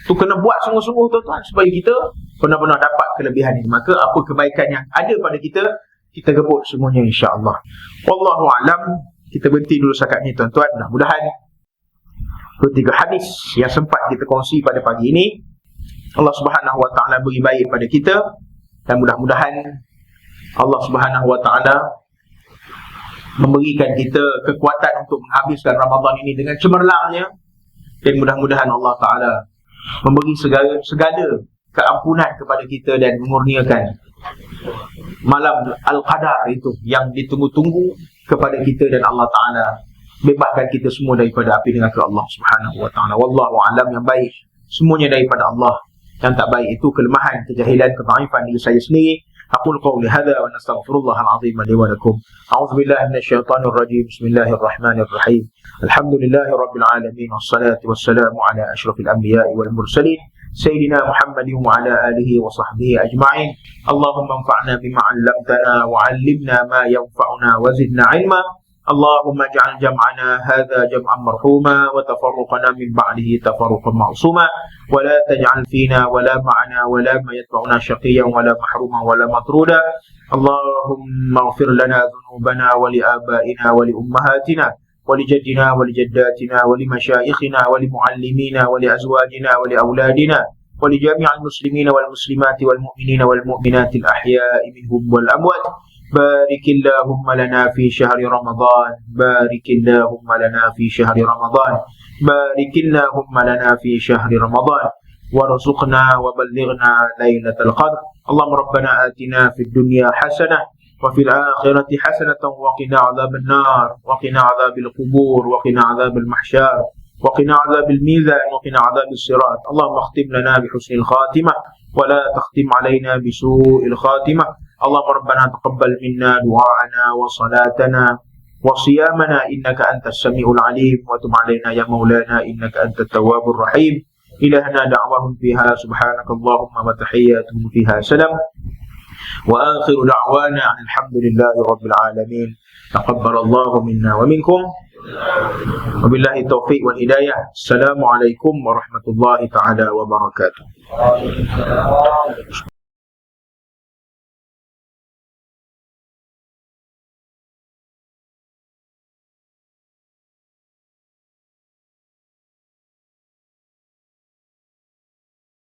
Tu kena buat sungguh-sungguh tuan-tuan, supaya kita benar-benar dapat kelebihan ini. Maka apa kebaikan yang ada pada kita, kita gebut semuanya insya-Allah. Wallahu a'lam. Kita berhenti dulu setakat ni tuan-tuan. Mudah-mudahan 3 hadis yang sempat kita kongsi pada pagi ini, Allah Subhanahu wa taala beri baik pada kita, dan mudah-mudahan Allah Subhanahu wa taala memberikan kita kekuatan untuk menghabiskan Ramadan ini dengan cemerlangnya, dan mudah-mudahan Allah Ta'ala memberi segala keampunan kepada kita dan memurniakan malam Al-Qadar itu yang ditunggu-tunggu kepada kita, dan Allah Ta'ala bebaskan kita semua daripada api neraka Allah Subhanahu wa Ta'ala. Wallahu a'lam. Yang baik semuanya daripada Allah, yang tak baik itu kelemahan, kejahilan, kedhaifan diri saya sendiri. أقول قولي هذا ونستغفر الله العظيم لي ولكم. أعوذ بالله من الشيطان الرجيم. بسم الله الرحمن الرحيم. الحمد لله رب العالمين، والصلاة والسلام على أشرف الأنبياء والمرسلين سيدنا محمد وعلى آله وصحبه أجمعين. اللهم انفعنا بما علمتنا وعلمنا ما ينفعنا وزدنا علما. اللهم اجعل جمعنا هذا جمعا مرحوما وتفرقنا من بعده تفرقا معصوما ولا تجعل فينا ولا معنا ولا ما يتبعنا شقيا ولا محروما ولا مطرودا اللهم اغفر لنا ذنوبنا ولآبائنا ولأمهاتنا ولجدنا ولجداتنا ولمشايخنا ولمعلمينا ولأزواجنا ولأولادنا ولجميع المسلمين والمسلمات والمؤمنين والمؤمنات الأحياء منهم والأموات بارك اللهم لنا في شهر رمضان بارك اللهم لنا في شهر رمضان بارك اللهم لنا في شهر رمضان وارزقنا وبلغنا ليلة القدر اللهم ربنا آتنا في الدنيا حسنة وفي الآخرة حسنة وقنا عذاب النار وقنا عذاب القبور وقنا عذاب المحشر وقنا عذاب الميزان وقنا عذاب الصراط اللهم اختم لنا بحسن الخاتمة ولا تختم علينا بسوء الخاتمة اللهم ربنا تقبل منا دعاءنا وصلاتنا وصيامنا إنك أنت السميع العليم وتب علينا يا مولانا إنك أنت التواب الرحيم إلهنا دعوهم فيها سبحانك اللهم وتحياتهم فيها سلام وآخر دعوانا أن الحمد لله رب العالمين تقبل الله منا ومنكم وبالله التوفيق والهداية السلام عليكم ورحمة الله تعالى وبركاته